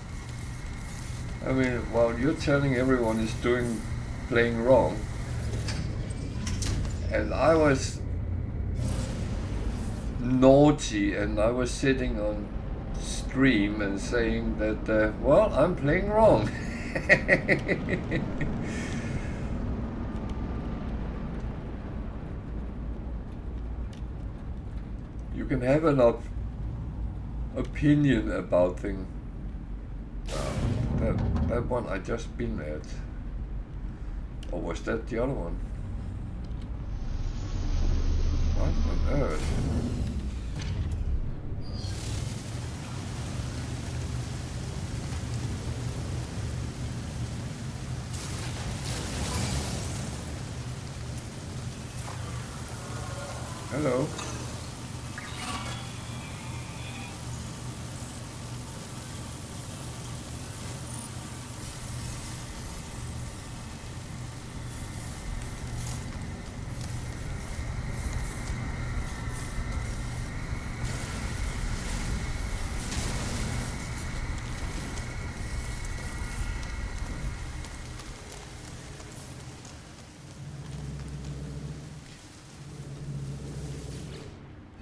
Speaker 1: I mean, well, you're telling everyone is playing wrong, and I was naughty, and I was sitting on stream and saying that, well, I'm playing wrong. You can have an opinion about things. That one I just been at. Or was that the other one? What on earth? Hello.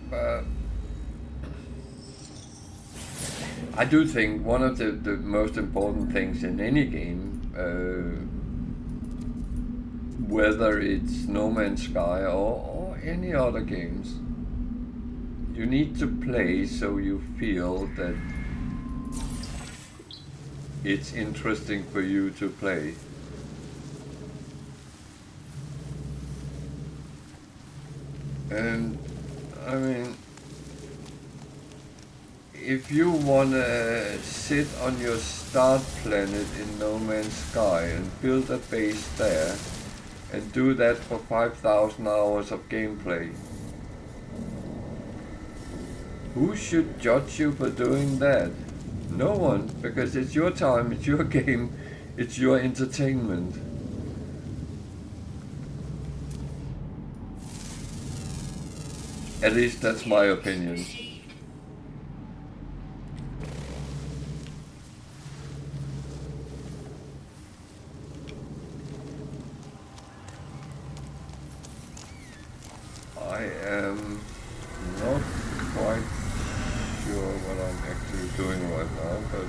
Speaker 1: But I do think one of the most important things in any game, whether it's No Man's Sky or any other games, you need to play so you feel that it's interesting for you to play. And I mean, if you wanna sit on your start planet in No Man's Sky and build a base there and do that for 5,000 hours of gameplay, who should judge you for doing that? No one, because it's your time, it's your game, it's your entertainment. At least that's my opinion. I am not quite sure what I'm actually doing right now, but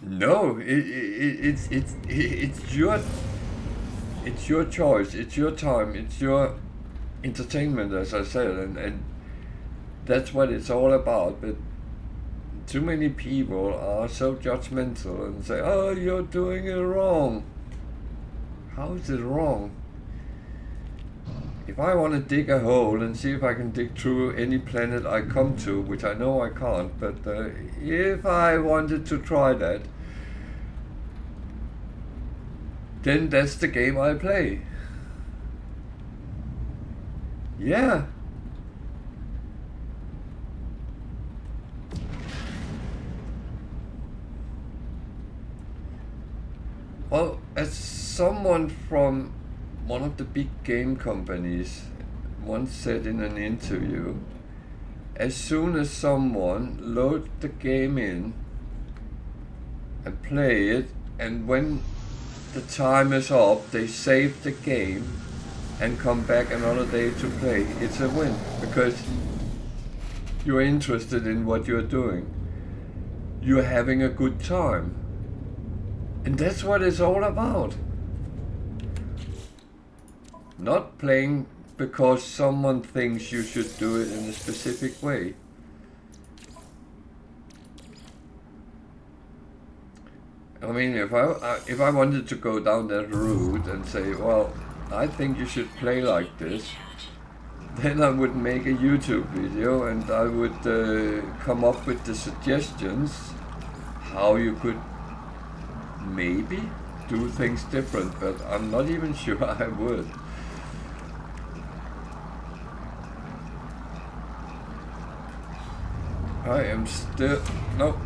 Speaker 1: no, it's your choice, it's your time, it's your entertainment, as I said, and that's what it's all about. But too many people are so judgmental and say, "Oh, you're doing it wrong." How is it wrong? If I want to dig a hole and see if I can dig through any planet I come to, which I know I can't, but if I wanted to try that, then that's the game I play. Yeah. Well, as someone from one of the big game companies once said in an interview, as soon as someone loads the game in and play it, and when the time is up, they save the game and come back another day to play, it's a win, because you're interested in what you're doing. You're having a good time. And that's what it's all about. Not playing because someone thinks you should do it in a specific way. I mean, if I wanted to go down that route and say, well, I think you should play like this, then I would make a YouTube video and I would come up with the suggestions how you could maybe do things different, but I'm not even sure I would. I am still... No,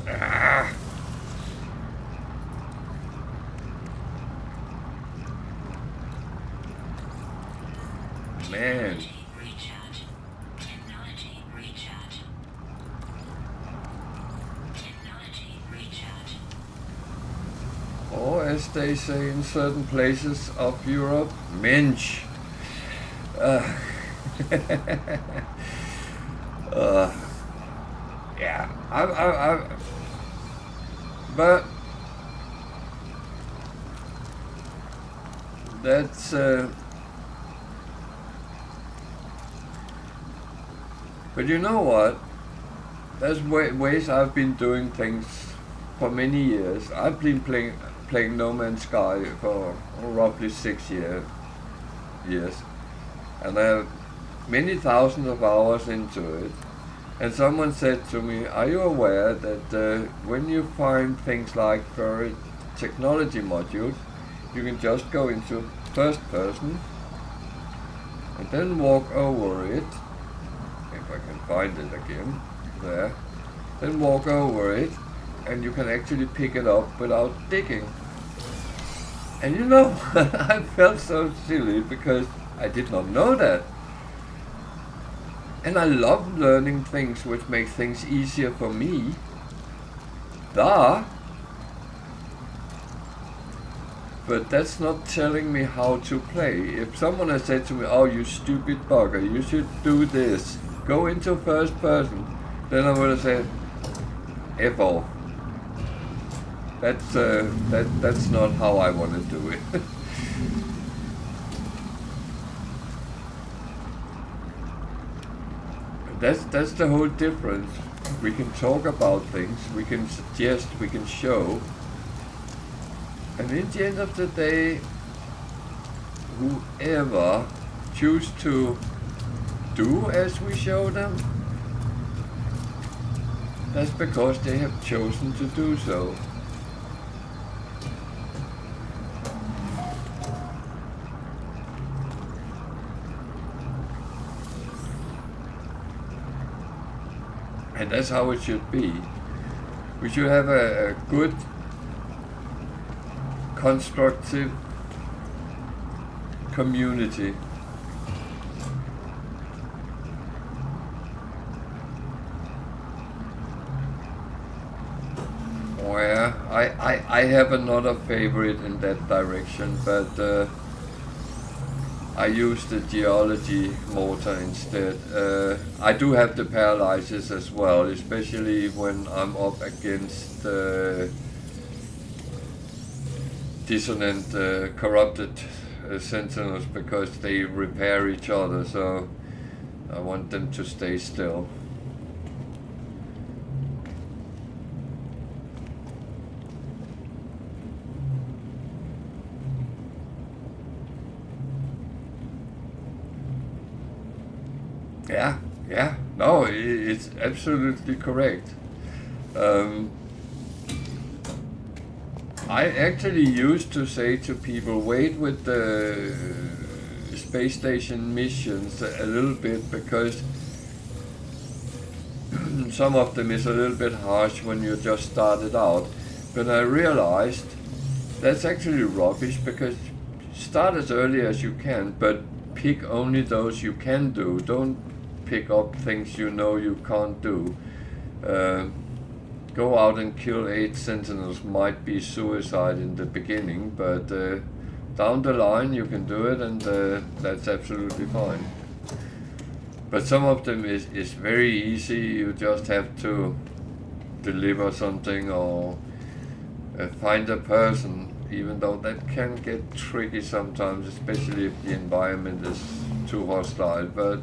Speaker 1: ah! Man.
Speaker 2: Recharge. Technology recharge. Technology recharge.
Speaker 1: Or as they say in certain places of Europe, Mensch. Yeah, but that's but you know what? There's ways I've been doing things for many years. I've been playing No Man's Sky for roughly 6 years, and I have many thousands of hours into it. And someone said to me, "Are you aware that when you find things like buried technology modules, you can just go into first person and then walk over it, if I can find it again, there, then walk over it, and you can actually pick it up without digging." And you know, I felt so silly because I did not know that. And I love learning things which make things easier for me. But that's not telling me how to play. If someone has said to me, "Oh, you stupid bugger, you should do this, go into first person," then I would have said, "F off. That's not how I want to do it." That's the whole difference. We can talk about things, we can suggest, we can show, and in the end of the day, whoever choose to do as we show them, that's because they have chosen to do so. And that's how it should be. We should have a good, constructive community. Where I have another favorite in that direction, but I use the geology motor instead. I do have the paralysis as well, especially when I'm up against dissonant, corrupted sentinels, because they repair each other, so I want them to stay still. Yeah, no, it's absolutely correct. I actually used to say to people, wait with the space station missions a little bit, because some of them is a little bit harsh when you just started out. But I realized that's actually rubbish, because start as early as you can, but pick only those you can do. Don't pick up things you know you can't do. Go out and kill 8 sentinels might be suicide in the beginning, but down the line you can do it, and that's absolutely fine. But some of them is very easy. You just have to deliver something or find a person, even though that can get tricky sometimes, especially if the environment is too hostile. But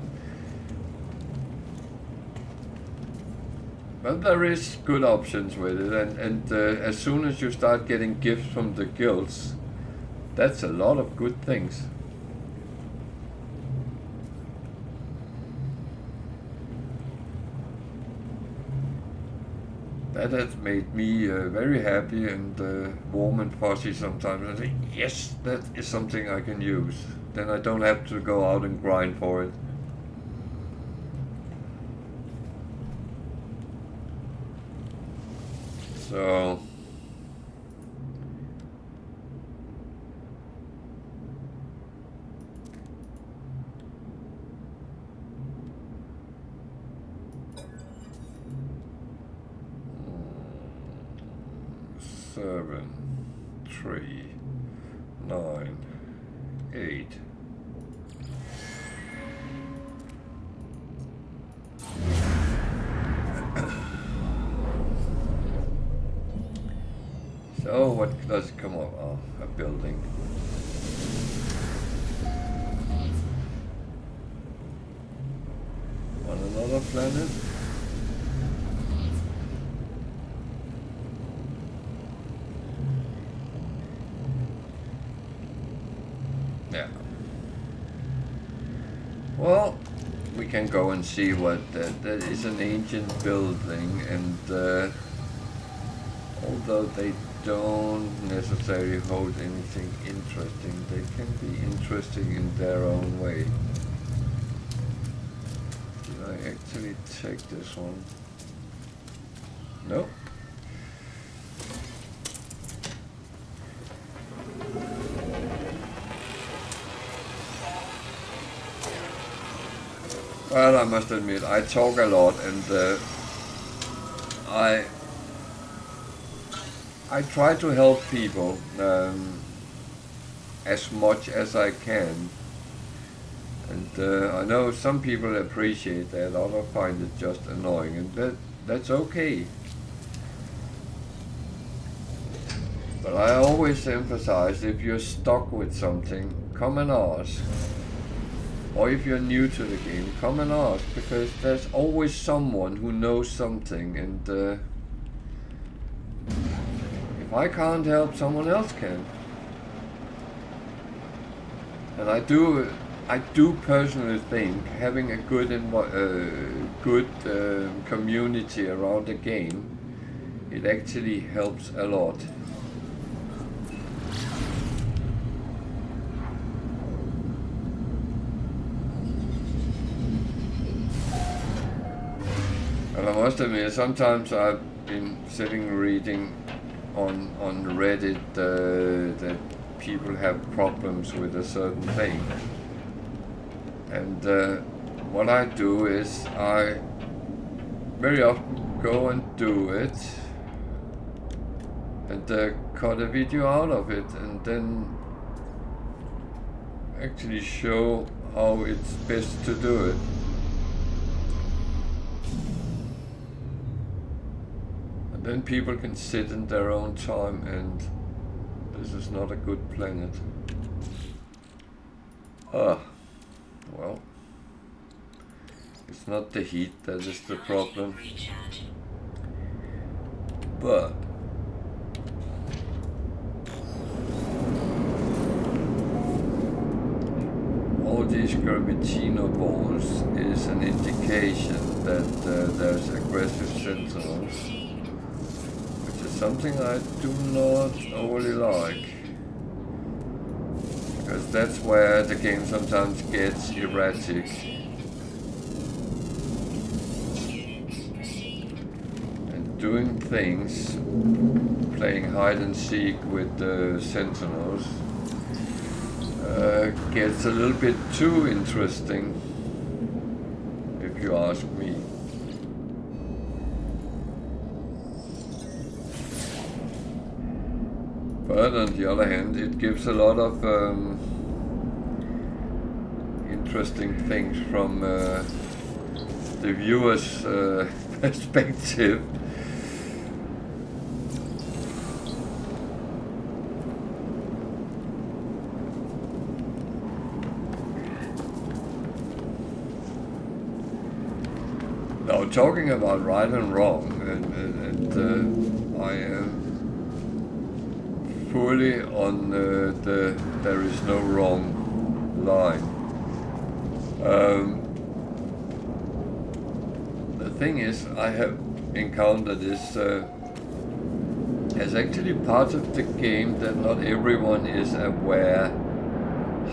Speaker 1: there is good options with it, and as soon as you start getting gifts from the guilds, that's a lot of good things. That has made me very happy and warm and fuzzy sometimes. I think, yes, that is something I can use. Then I don't have to go out and grind for it. So seven, 3, 9, 8. So what does it come up? Oh, a building. On another planet? Yeah. Well, we can go and see what that is. An ancient building, and although they don't necessarily hold anything interesting, they can be interesting in their own way. Did I actually take this one? No. Well, I must admit, I talk a lot, and I try to help people as much as I can, and I know some people appreciate that, others find it just annoying, and that's okay. But I always emphasize, if you're stuck with something, come and ask. Or if you're new to the game, come and ask, because there's always someone who knows something, and if I can't help, someone else can. And I do personally think having a good community around the game, it actually helps a lot. And I must admit, sometimes I've been sitting reading on Reddit that people have problems with a certain thing. And what I do is I very often go and do it and cut a video out of it, and then actually show how it's best to do it. Then people can sit in their own time, and this is not a good planet. Well, it's not the heat that is the problem, but all these gravitino balls is an indication that there's aggressive sentinels. Something I do not overly like, because that's where the game sometimes gets erratic. And doing things, playing hide and seek with the sentinels, gets a little bit too interesting, if you ask me. But on the other hand, it gives a lot of interesting things from the viewer's perspective. Now, talking about right and wrong, and I am fully on the there is no wrong line. The thing is, I have encountered this as actually part of the game that not everyone is aware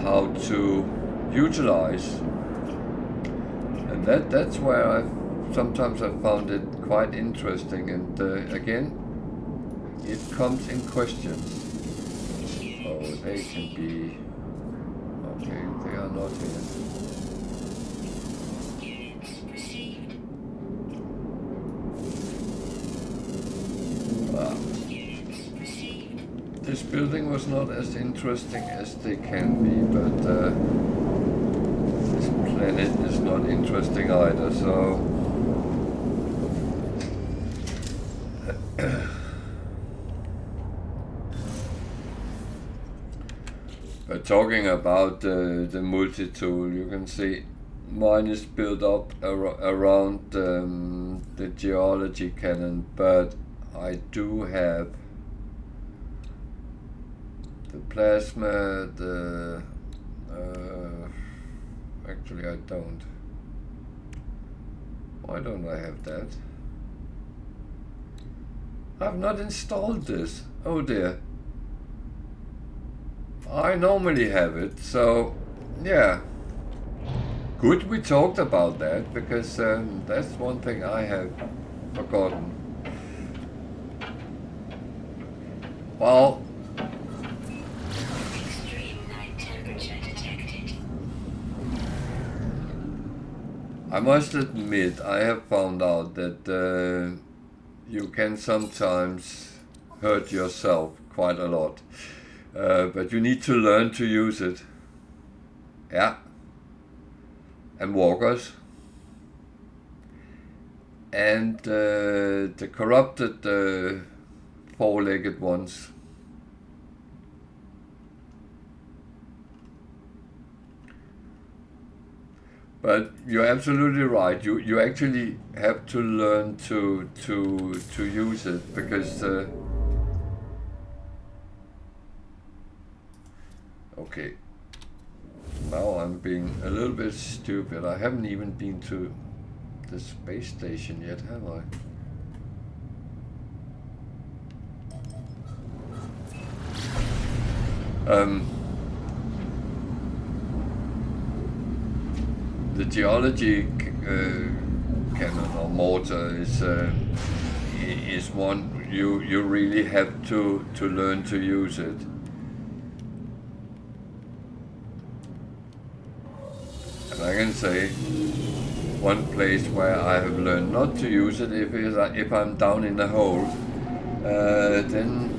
Speaker 1: how to utilize, and that's where sometimes I found it quite interesting. And again, it comes in questions. Oh, they can be... Okay, they are not here.
Speaker 2: Units received.
Speaker 1: Ah,
Speaker 2: Units received.
Speaker 1: this building was not as interesting as they can be, but this planet is not interesting either, so... But talking about the multi-tool, you can see mine is built up around the geology cannon, but I do have the plasma, the... actually I don't. Why don't I have that? I've not installed this. Oh dear. I normally have it, so yeah. Good we talked about that, because that's one thing I have forgotten. Well,
Speaker 2: Extreme night temperature detected.
Speaker 1: I must admit I have found out that you can sometimes hurt yourself quite a lot. But you need to learn to use it. Yeah. And walkers. And the corrupted four-legged ones. But you're absolutely right. You actually have to learn to use it, because okay, now I'm being a little bit stupid. I haven't even been to the space station yet, have I? The geology cannon or mortar is one you really have to learn to use it. And I can say one place where I have learned not to use it if I'm down in a hole, then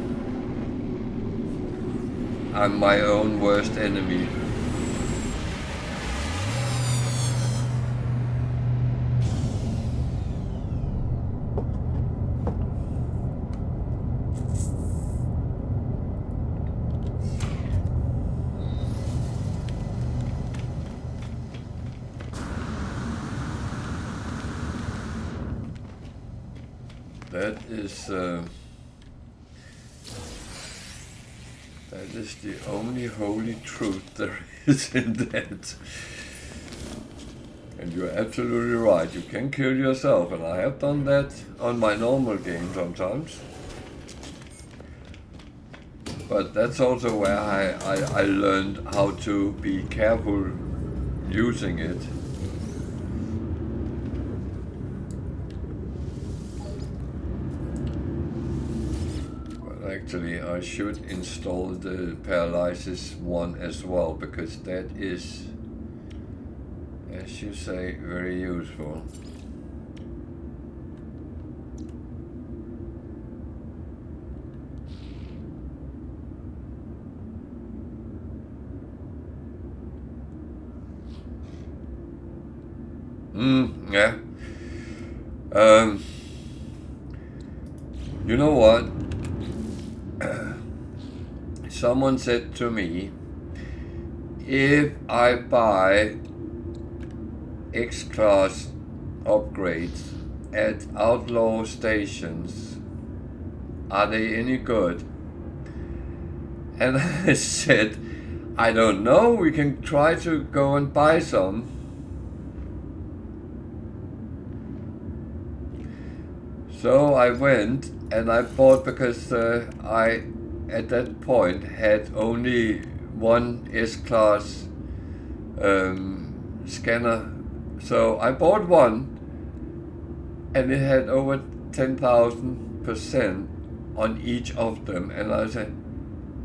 Speaker 1: I'm my own worst enemy. That is the only holy truth there is in that. And you're absolutely right, you can kill yourself, and I have done that on my normal game sometimes. But that's also where I learned how to be careful using it. Actually, I should install the paralysis one as well, because that is, as you say, very useful. Yeah. You know what? Someone said to me, if I buy X-Class upgrades at outlaw stations, are they any good? And I said, I don't know, we can try to go and buy some. So I went and I bought, because I at that point had only one S-Class scanner. So I bought one, and it had over 10,000%, on each of them, and I said,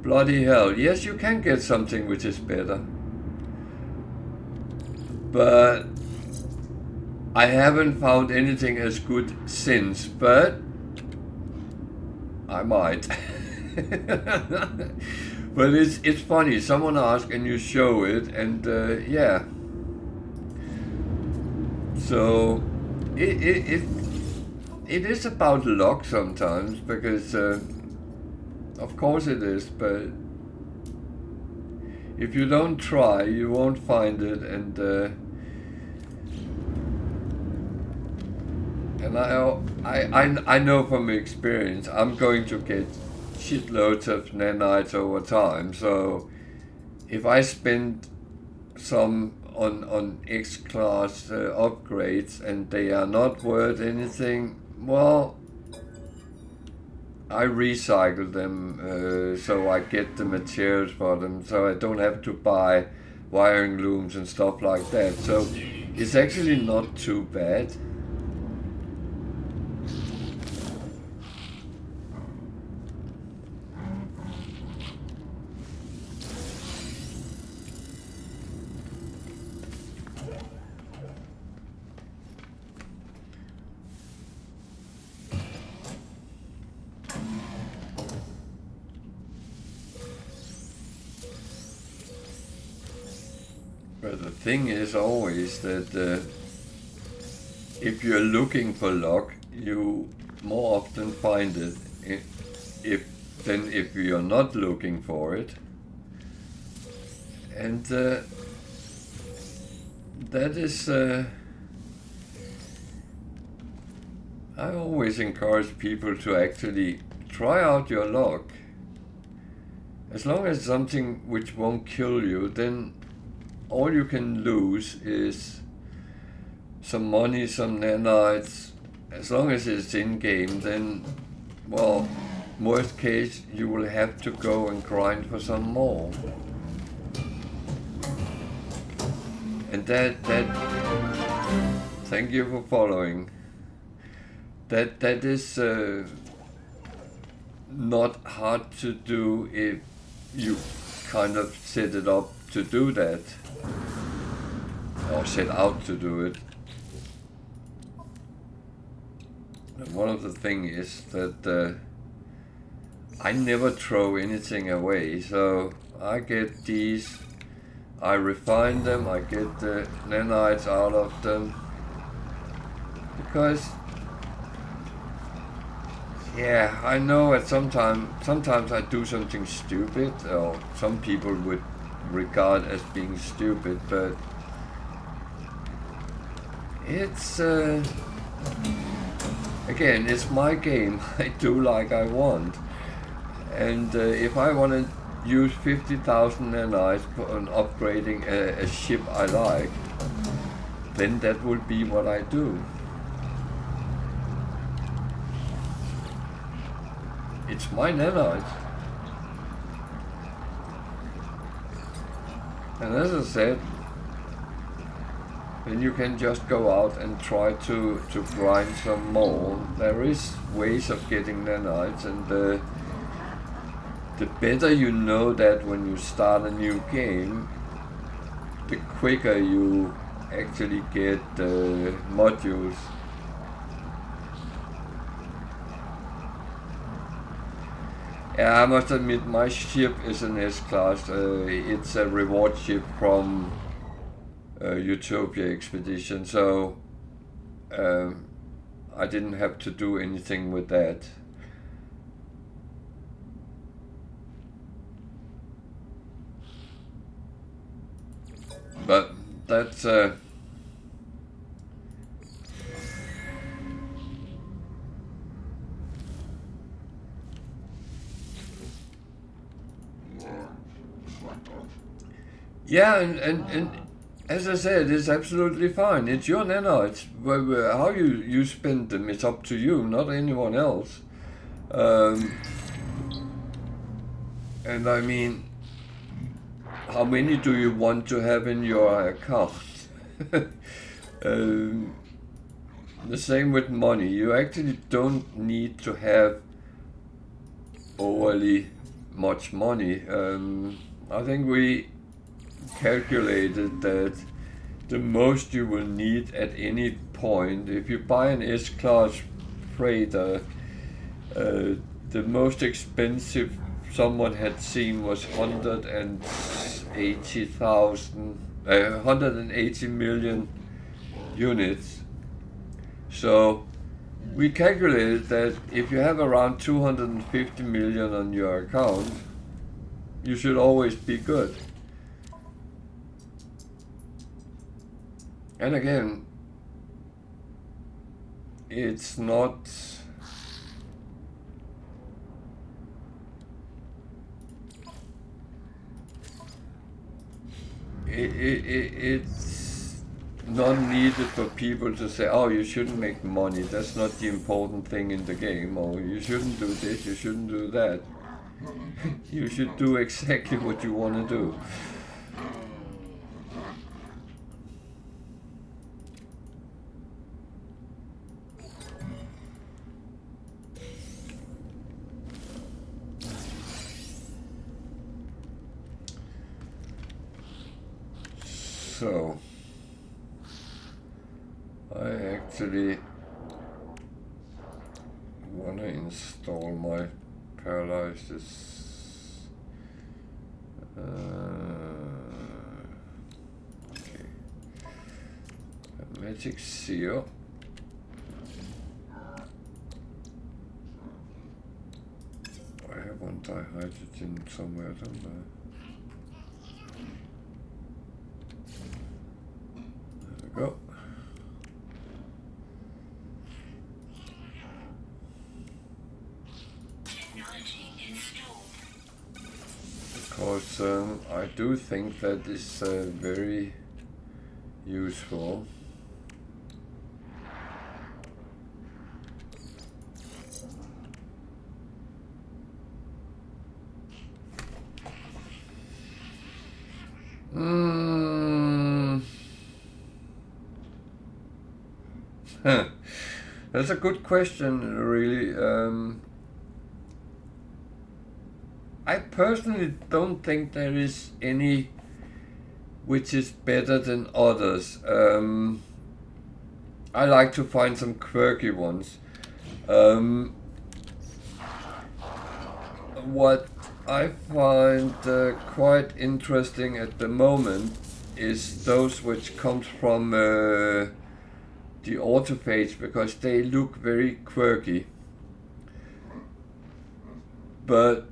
Speaker 1: bloody hell, yes, you can get something which is better. But I haven't found anything as good since, but I might. But it's funny, someone asks and you show it, and yeah. So it is about luck sometimes, because of course it is, but if you don't try, you won't find it, and I know from experience I'm going to get shitloads of nanites over time. So if I spend some on X-class upgrades and they are not worth anything, well, I recycle them so I get the materials for them, so I don't have to buy wiring looms and stuff like that. So it's actually not too bad. But the thing is always that if you're looking for luck, you more often find it than if you're not looking for it. And that is, I always encourage people to actually try out your luck. As long as something which won't kill you, then all you can lose is some money, some nanites. As long as it's in-game, then, well, worst case, you will have to go and grind for some more. And that thank you for following. That is not hard to do if you kind of set it up to do that, or set out to do it. And one of the things is that I never throw anything away, so I get these, I refine them, I get the nanites out of them, because yeah, I know at sometimes I do something stupid, or some people would regard as being stupid, but it's again, it's my game. I do like I want, and if I want to use 50,000 nanites on upgrading a ship I like, then that will be what I do. It's my nanites. And as I said, then you can just go out and try to grind some more. There is ways of getting nanites, and the better you know that when you start a new game, the quicker you actually get modules. Yeah, I must admit my ship is an S-class. It's a reward ship from Utopia Expedition, so I didn't have to do anything with that. But that's yeah, and as I said, it's absolutely fine. It's your nanites. How you spend them, it's up to you, not anyone else. And I mean, how many do you want to have in your account? The same with money. You actually don't need to have overly much money. I think we calculated that the most you will need at any point, if you buy an S-Class freighter, the most expensive someone had seen was 180 million units. So we calculated that if you have around 250 million on your account, you should always be good. And again, it's not it's not needed for people to say, oh, you shouldn't make money, that's not the important thing in the game, or you shouldn't do this, you shouldn't do that. You should do exactly what you want to do. So, I actually want to install my paralysis. Okay. Magic seal. I have one dihydrogen somewhere, don't I? Go. Because I do think that is very useful. That's a good question, really. I personally don't think there is any which is better than others. I like to find some quirky ones. What I find quite interesting at the moment is those which comes from the autophages, because they look very quirky. But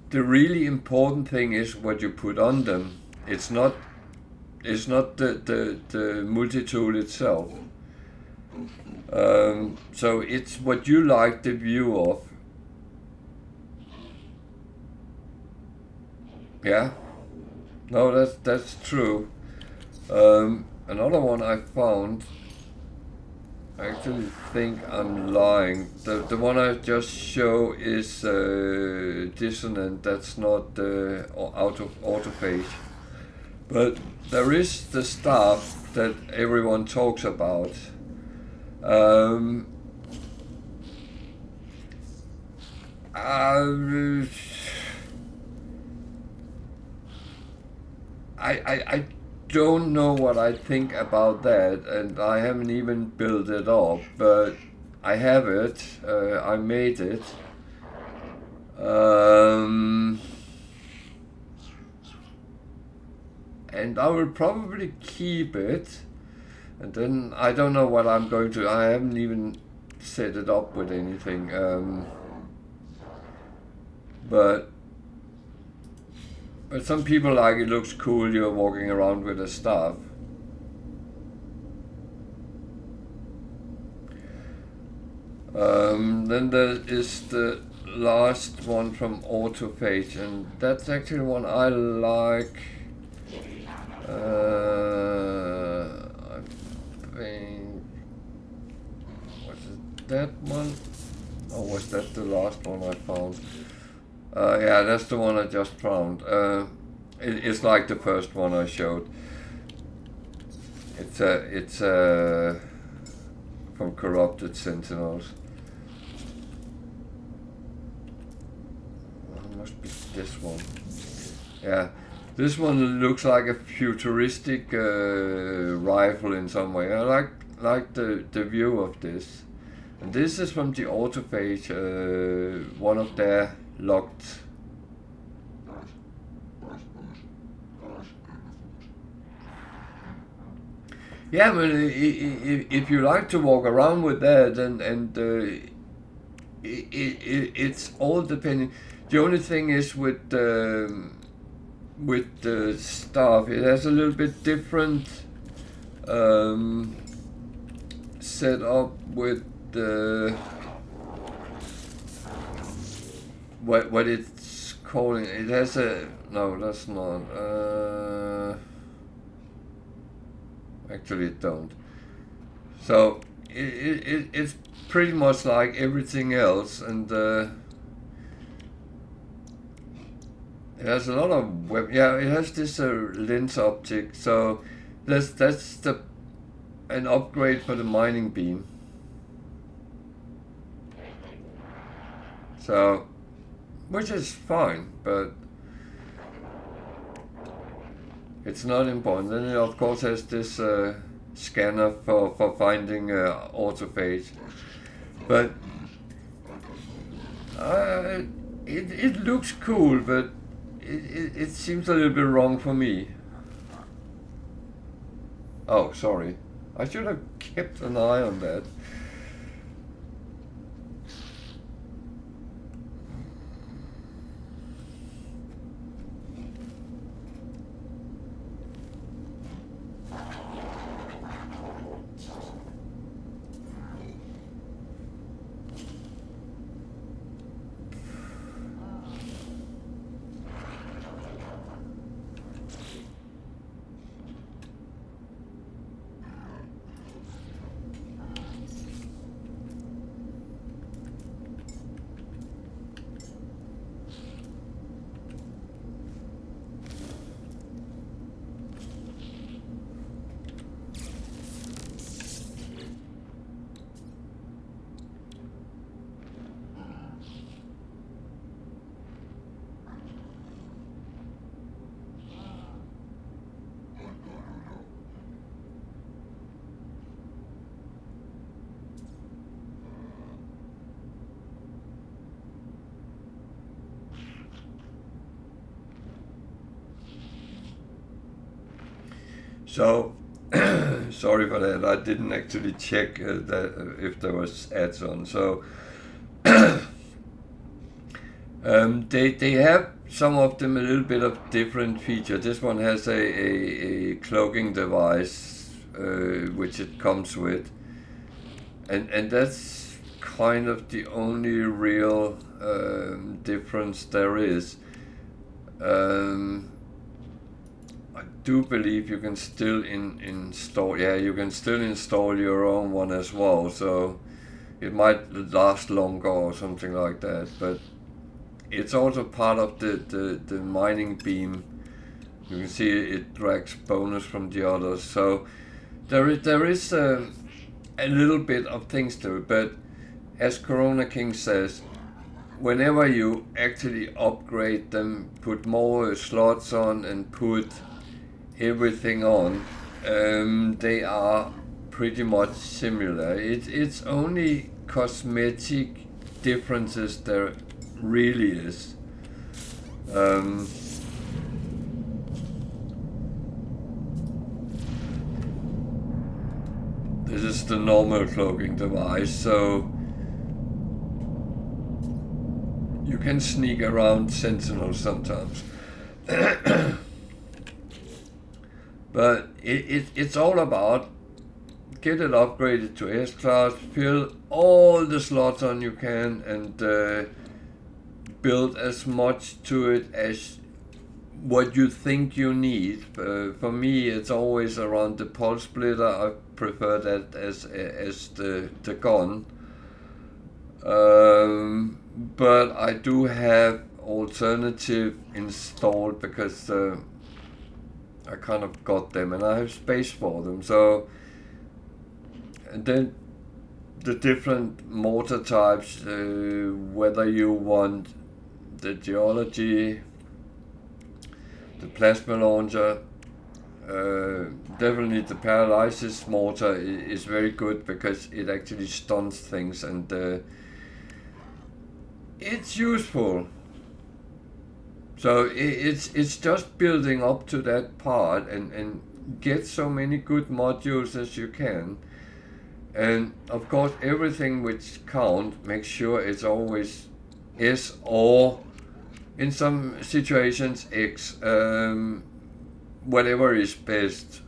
Speaker 1: the really important thing is what you put on them. It's not the multi-tool itself. So it's what you like the view of. Yeah, no, that's true. Another one I found, I actually think I'm lying. The one I just show is dissonant. That's not out of autophage. But there is the stuff that everyone talks about. I don't know what I think about that, and I haven't even built it up, but I have it. I made it. And I will probably keep it, and then I don't know what I'm going to. I haven't even set it up with anything. But some people like it looks cool, you're walking around with a staff. Then there is the last one from autophage, and that's actually one I like. I think, was it that one? Or was that the last one I found? Yeah, that's the one I just found. It's like the first one I showed. It's from Corrupted Sentinels. must be this one. Yeah, this one looks like a futuristic rifle in some way. I like the view of this. And this is from the autophagy, one of their locked. Yeah, but if you like to walk around with that, and it's all depending. The only thing is with the stuff, it has a little bit different setup with the what it's calling. It has a no, that's not. Actually, it don't. So it's pretty much like everything else, and it has a lot of yeah, it has this lens optic. So that's an upgrade for the mining beam. So, which is fine, but it's not important. Then it of course has this scanner for finding autophagy. But it looks cool, but it seems a little bit wrong for me. Oh, sorry. I should have kept an eye on that. So, sorry for that. I didn't actually check that if there was ads on. So, they have some of them a little bit of different feature. This one has a cloaking device, which it comes with, and that's kind of the only real difference there is. I do believe you can still install. Yeah, you can still install your own one as well. So it might last longer or something like that. But it's also part of the mining beam. You can see it drags bonus from the others. So there is a little bit of things to it. But as Corona King says, whenever you actually upgrade them, put more slots on and put everything on, they are pretty much similar. It's only cosmetic differences there really is. This is the normal cloaking device, so you can sneak around Sentinels sometimes. But it's all about get it upgraded to S-Class, fill all the slots on you can, and build as much to it as what you think you need. For me, it's always around the pulse splitter. I prefer that as the gun. But I do have alternative installed because I kind of got them and I have space for them. So, and then the different mortar types, whether you want the geology, the plasma launcher. Definitely the paralysis mortar is very good because it actually stuns things, and it's useful. So it's just building up to that part and get so many good modules as you can. And of course everything which count, make sure it's always S or in some situations X. Whatever is best.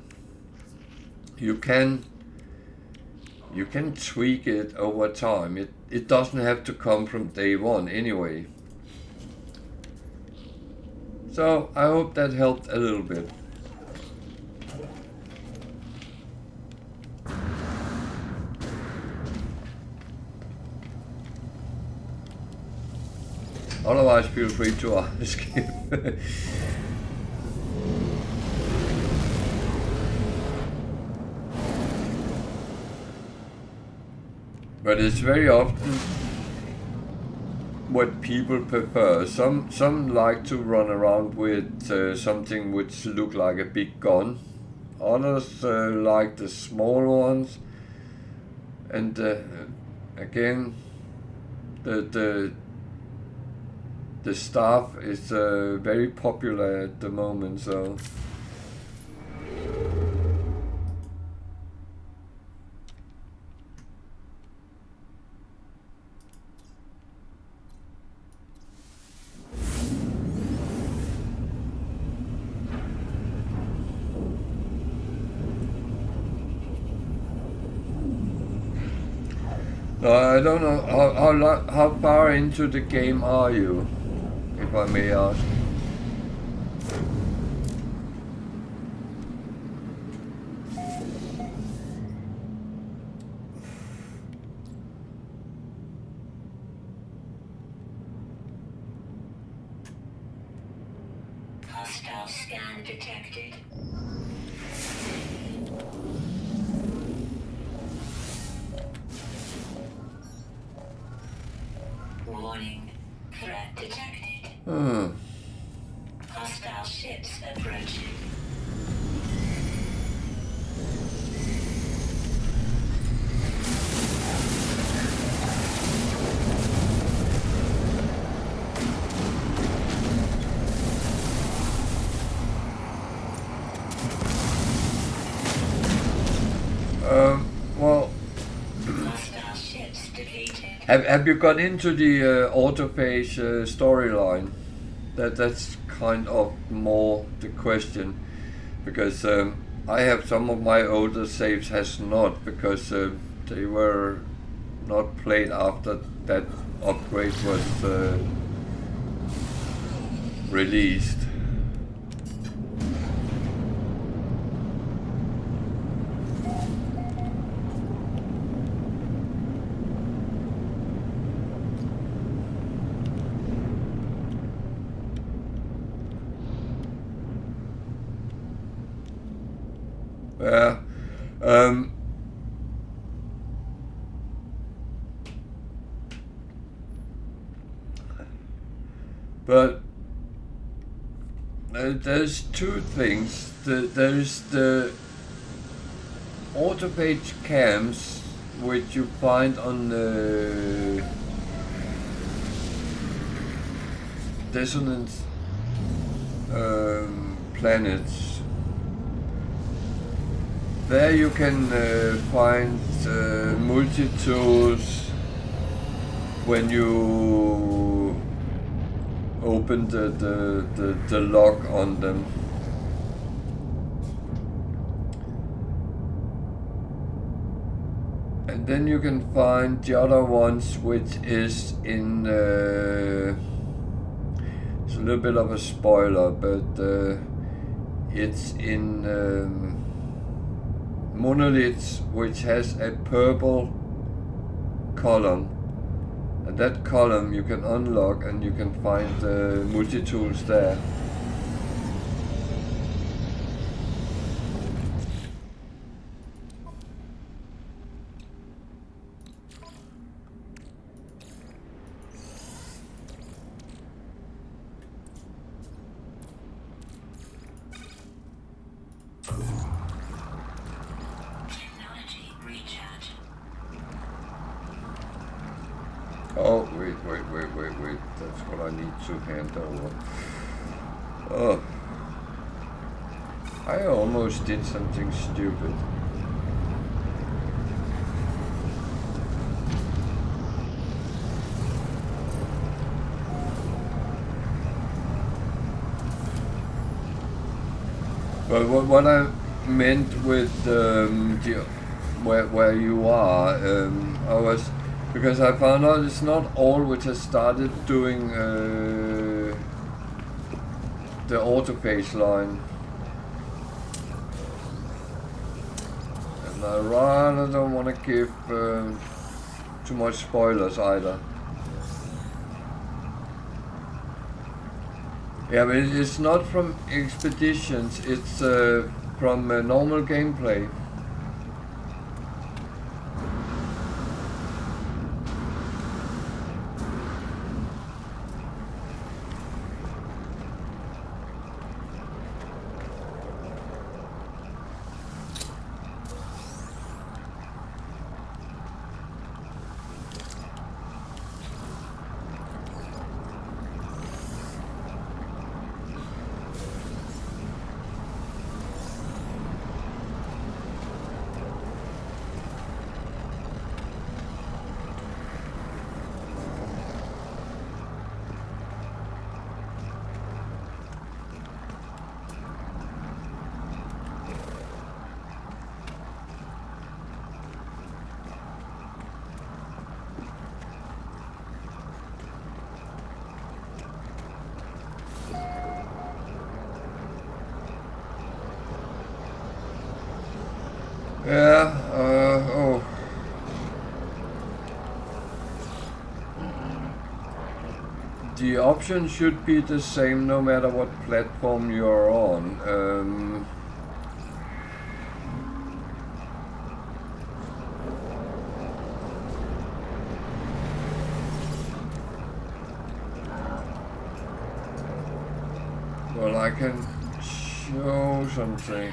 Speaker 1: You can tweak it over time. It doesn't have to come from day one anyway. So I hope that helped a little bit. Otherwise feel free to ask. But it's very often what people prefer. Some like to run around with something which look like a big gun. Others like the small ones. And again, the staff is very popular at the moment. So. No, I don't know how far into the game are you, if I may ask.
Speaker 2: Hostile scan detected. Warning. Threat detected. Hostile ships approaching.
Speaker 1: Well,
Speaker 2: Hostile ships defeated.
Speaker 1: have you got into the autophage storyline? That's kind of more the question, because I have some of my older saves has not, because they were not played after that upgrade was released. Yeah. But there's two things. There's the autopage cams which you find on the dissonant planets. There you can find multi-tools when you open the lock on them. And then you can find the other ones, which is in it's a little bit of a spoiler, but it's in monoliths, which has a purple column, and that column you can unlock and you can find multi-tools there. Oh, wait. That's what I need to hand over. Oh. I almost did something stupid. But what I meant with where you are, I was, because I found out it's not all which has started doing the autopage line, and I rather don't want to give too much spoilers either. Yeah, but it's not from expeditions, it's from normal gameplay. Yeah, oh. The option should be the same no matter what platform you're on. Well, I can show something.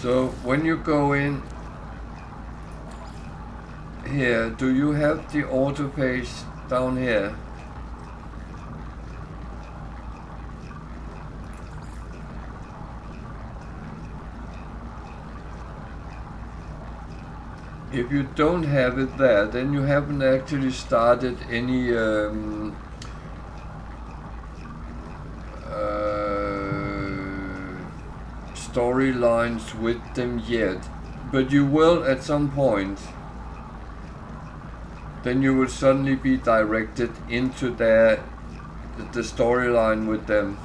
Speaker 1: So when you go in here, do you have the auto page down here? If you don't have it there, then you haven't actually started any storylines with them yet, but you will at some point. Then you will suddenly be directed into the storyline with them.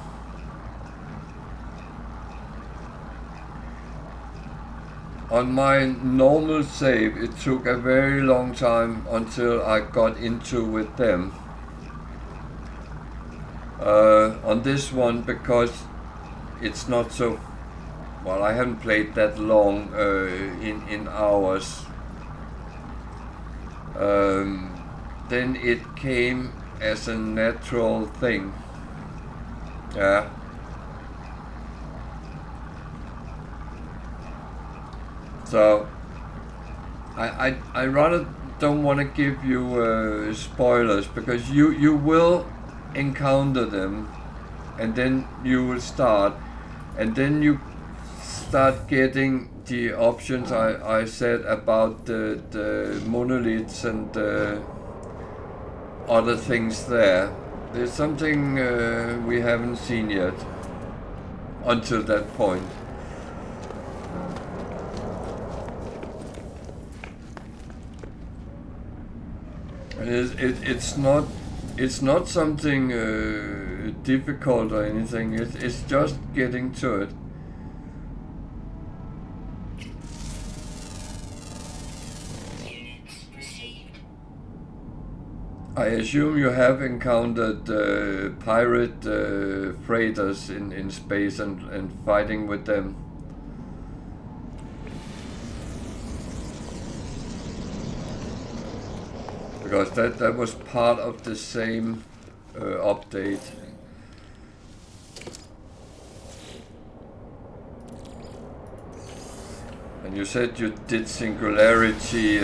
Speaker 1: On my normal save, it took a very long time until I got into with them. On this one, because it's not so, well, I haven't played that long in hours. Then it came as a natural thing. Yeah. So I rather don't want to give you spoilers, because you will encounter them, and then you will start, and then you start getting the options I said about the monoliths and other things there. There's something we haven't seen yet until that point. It's not something difficult or anything. It's just getting to it. I assume you have encountered pirate freighters in space and fighting with them. Because that was part of the same update. And you said you did Singularity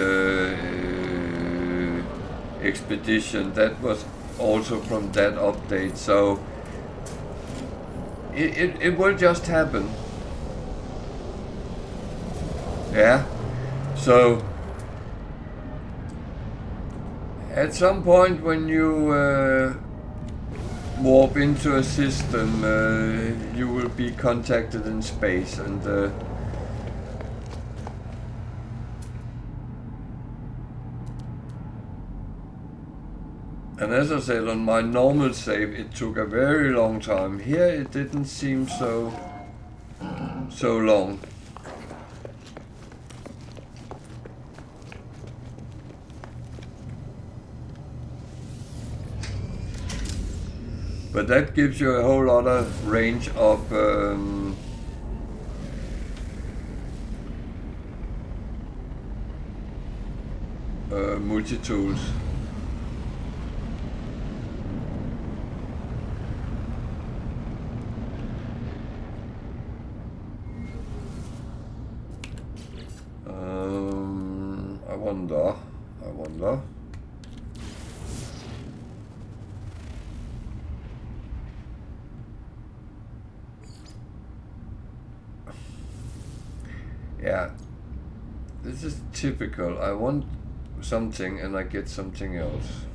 Speaker 1: Expedition. That was also from that update, so it will just happen. Yeah. So at some point when you warp into a system, you will be contacted in space, and as I said, on my normal save it took a very long time. Here it didn't seem so long. But that gives you a whole lot of range of multi-tools. I wonder. Yeah, this is typical. I want something and I get something else.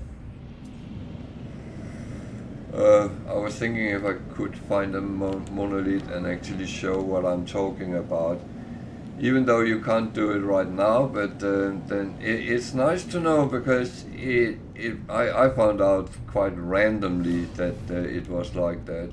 Speaker 1: I was thinking if I could find a monolith and actually show what I'm talking about. Even though you can't do it right now, but then it's nice to know, because I found out quite randomly that it was like that.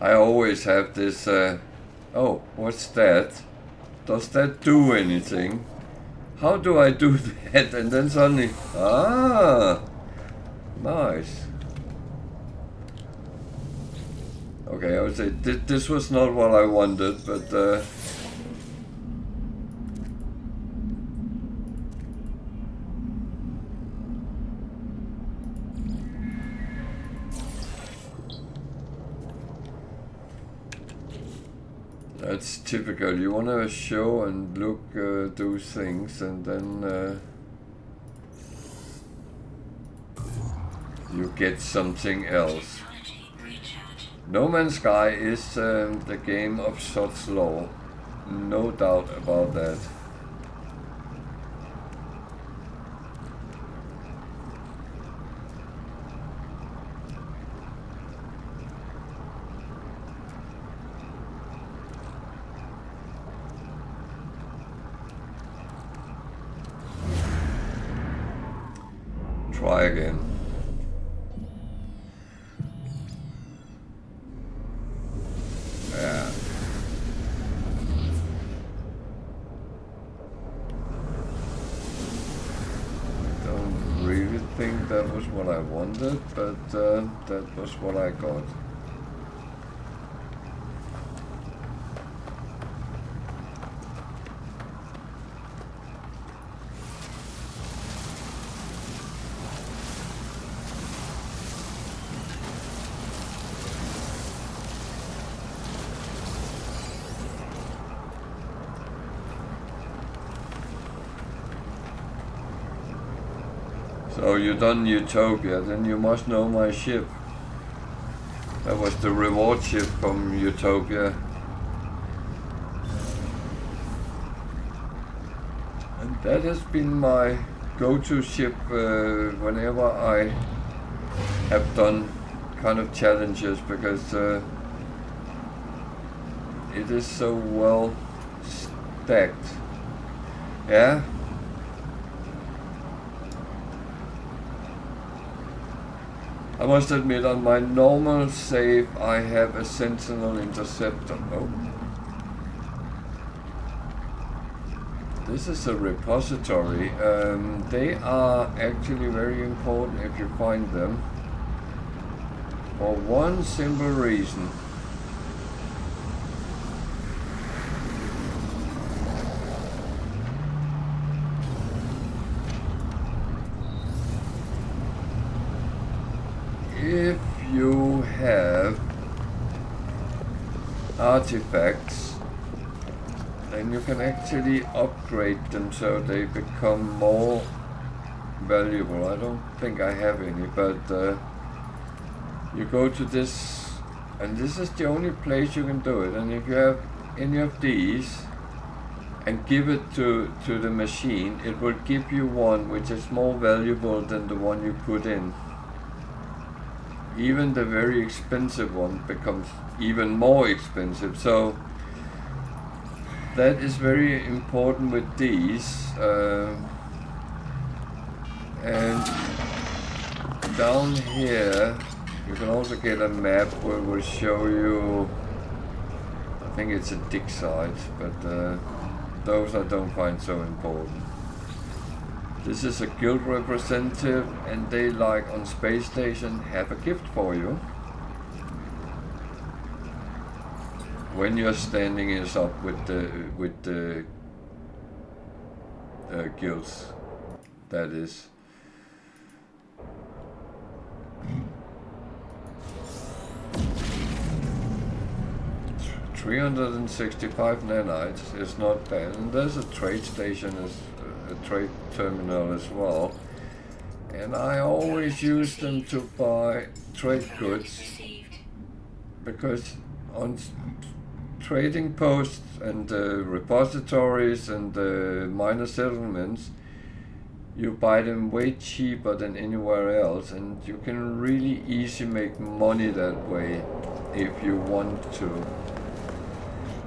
Speaker 1: I always have this, oh, what's that? Does that do anything? How do I do that? And then suddenly, nice. Okay, I would say this was not what I wanted, but that's typical. You want to show and look, do things, and then you get something else. No Man's Sky is the game of Sod's Law, no doubt about that. Try again. Yeah. I don't really think that was what I wanted, but that was what I got. So you done Utopia, then you must know my ship. That was the reward ship from Utopia. And that has been my go-to ship whenever I have done kind of challenges, because it is so well stacked. Yeah? I must admit, on my normal save I have a Sentinel Interceptor. Oh. This is a repository. They are actually very important if you find them. For one simple reason. If you have artifacts, then you can actually upgrade them so they become more valuable. I don't think I have any, but you go to this, and this is the only place you can do it. And if you have any of these and give it to the machine, it will give you one which is more valuable than the one you put in. Even the very expensive one becomes even more expensive. So that is very important with these. And down here you can also get a map where it will show you, I think it's a dig site, but those I don't find so important. This is a guild representative, and they, like on space station, have a gift for you when you're standing us up with the guilds. That is. $365 nanites is not bad, and there's a trade station, a trade terminal as well, and I always use them to buy trade goods, because on trading posts and repositories and minor settlements, you buy them way cheaper than anywhere else, and you can really easily make money that way if you want to.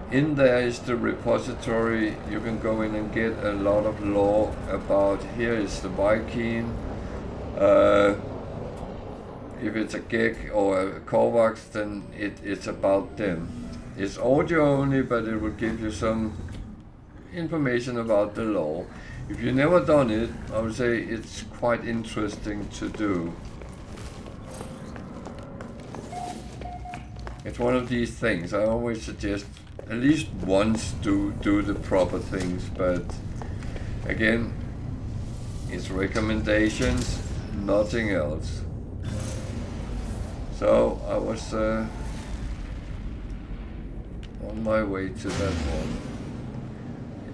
Speaker 1: In there is the repository. You can go in and get a lot of lore about, here is the Viking. If it's a Gek or a Korvax, then it's about them. It's audio only, but it will give you some information about the lore. If you've never done it, I would say it's quite interesting to do. It's one of these things. I always suggest at least once do the proper things, but again, it's recommendations, nothing else. So I was on my way to that one.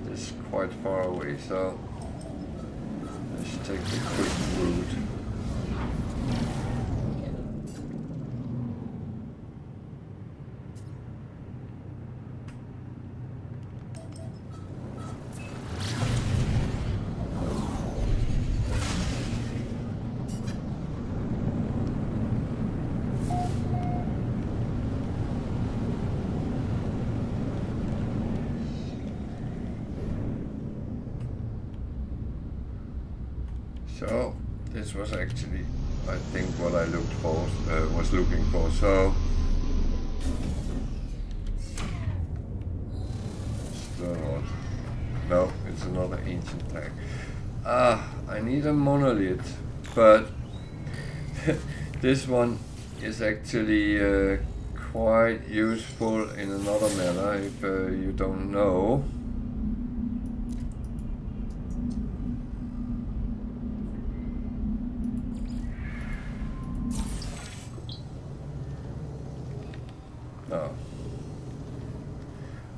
Speaker 1: It is quite far away, so let's take the quick route. So this was actually, I think, what I looked for, was looking for. So no, it's another ancient tag. I need a monolith, but this one is actually quite useful in another manner if you don't know.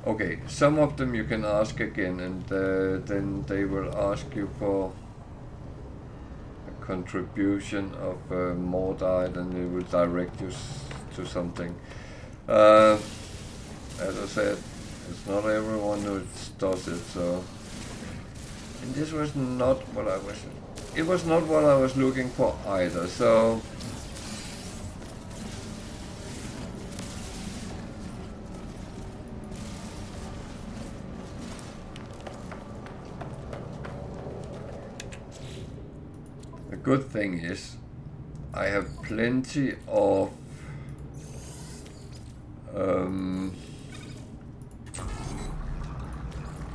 Speaker 1: Okay, some of them you can ask again, and then they will ask you for a contribution of more diet, and they will direct you to something. As I said, it's not everyone who does it, so. And this was not what I was. It was not what I was looking for either. So. Good thing is, I have plenty of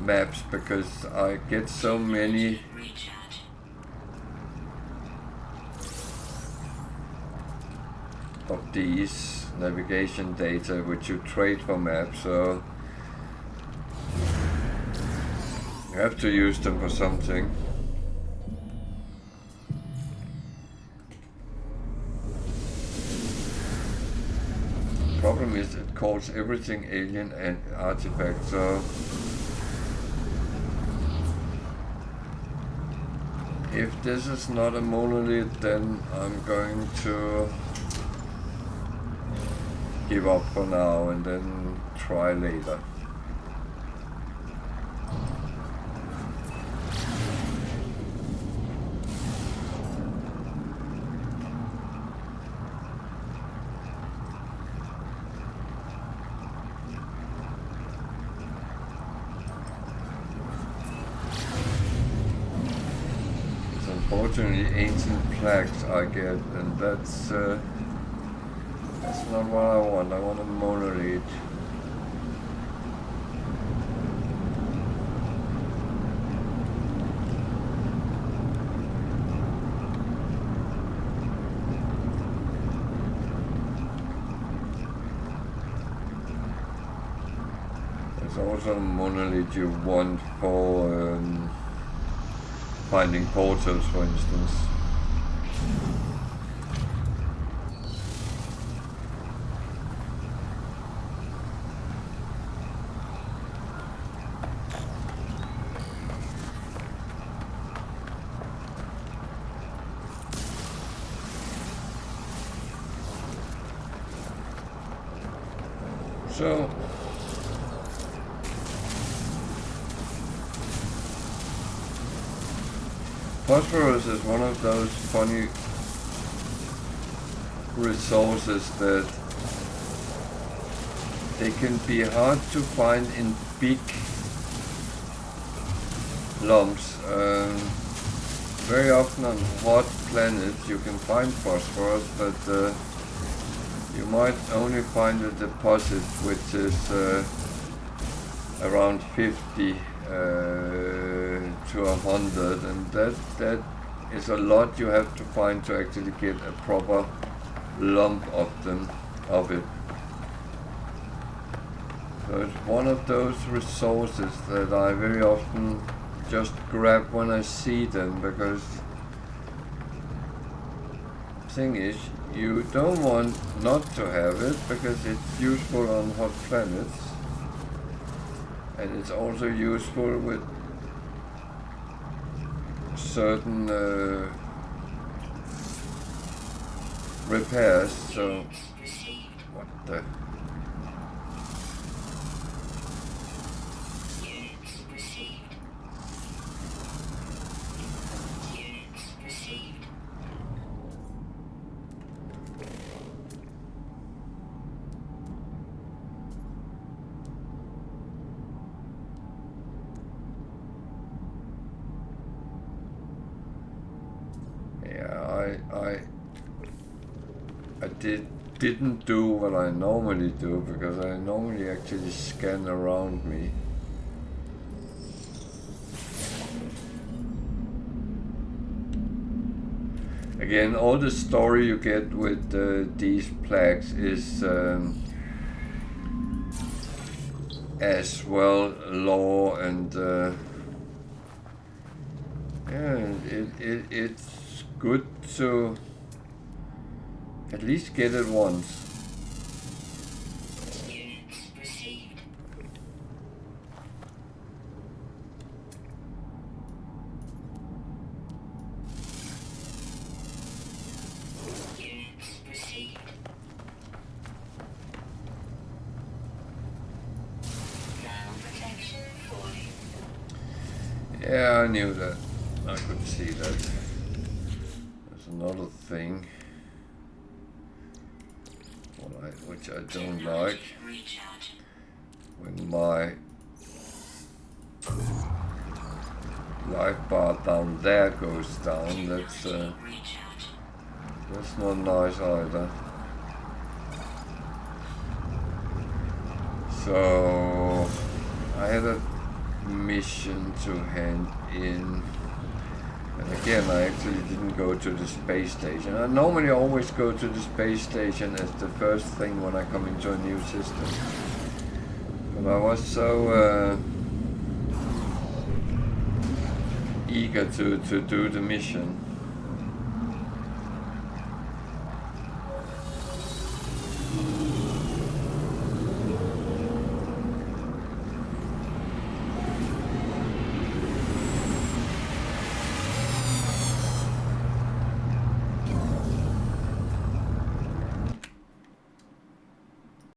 Speaker 1: maps because I get so many
Speaker 2: Recharge.
Speaker 1: of these navigation data which you trade for maps, so you have to use them for something. Problem is it calls everything alien and artifact, so if this is not a monolith, then I'm going to give up for now and then try later. Unfortunately, ancient plaques I get, and that's not what I want. I want a monolith. There's also a monolith you want for finding portals, for instance. So phosphorus is one of those funny resources that they can be hard to find in big lumps. Very often on hot planets you can find phosphorus, but you might only find a deposit which is around 50 to 100, and that is a lot you have to find to actually get a proper lump of it. So it's one of those resources that I very often just grab when I see them, because the thing is, you don't want not to have it because it's useful on hot planets, and it's also useful with certain repairs. So what the didn't do what I normally do, because I normally actually scan around me. Again, all the story you get with these plaques is as well lore, and yeah, it's good to at least get it once.
Speaker 2: Units received. Units received. Now protection falling.
Speaker 1: Yeah, I knew that. I could see that. There's another thing which I don't like. When my life bar down there goes down, that's not nice either. So I had a mission to hand in. And again, I actually didn't go to the space station. I normally always go to the space station as the first thing when I come into a new system. But I was so eager to do the mission.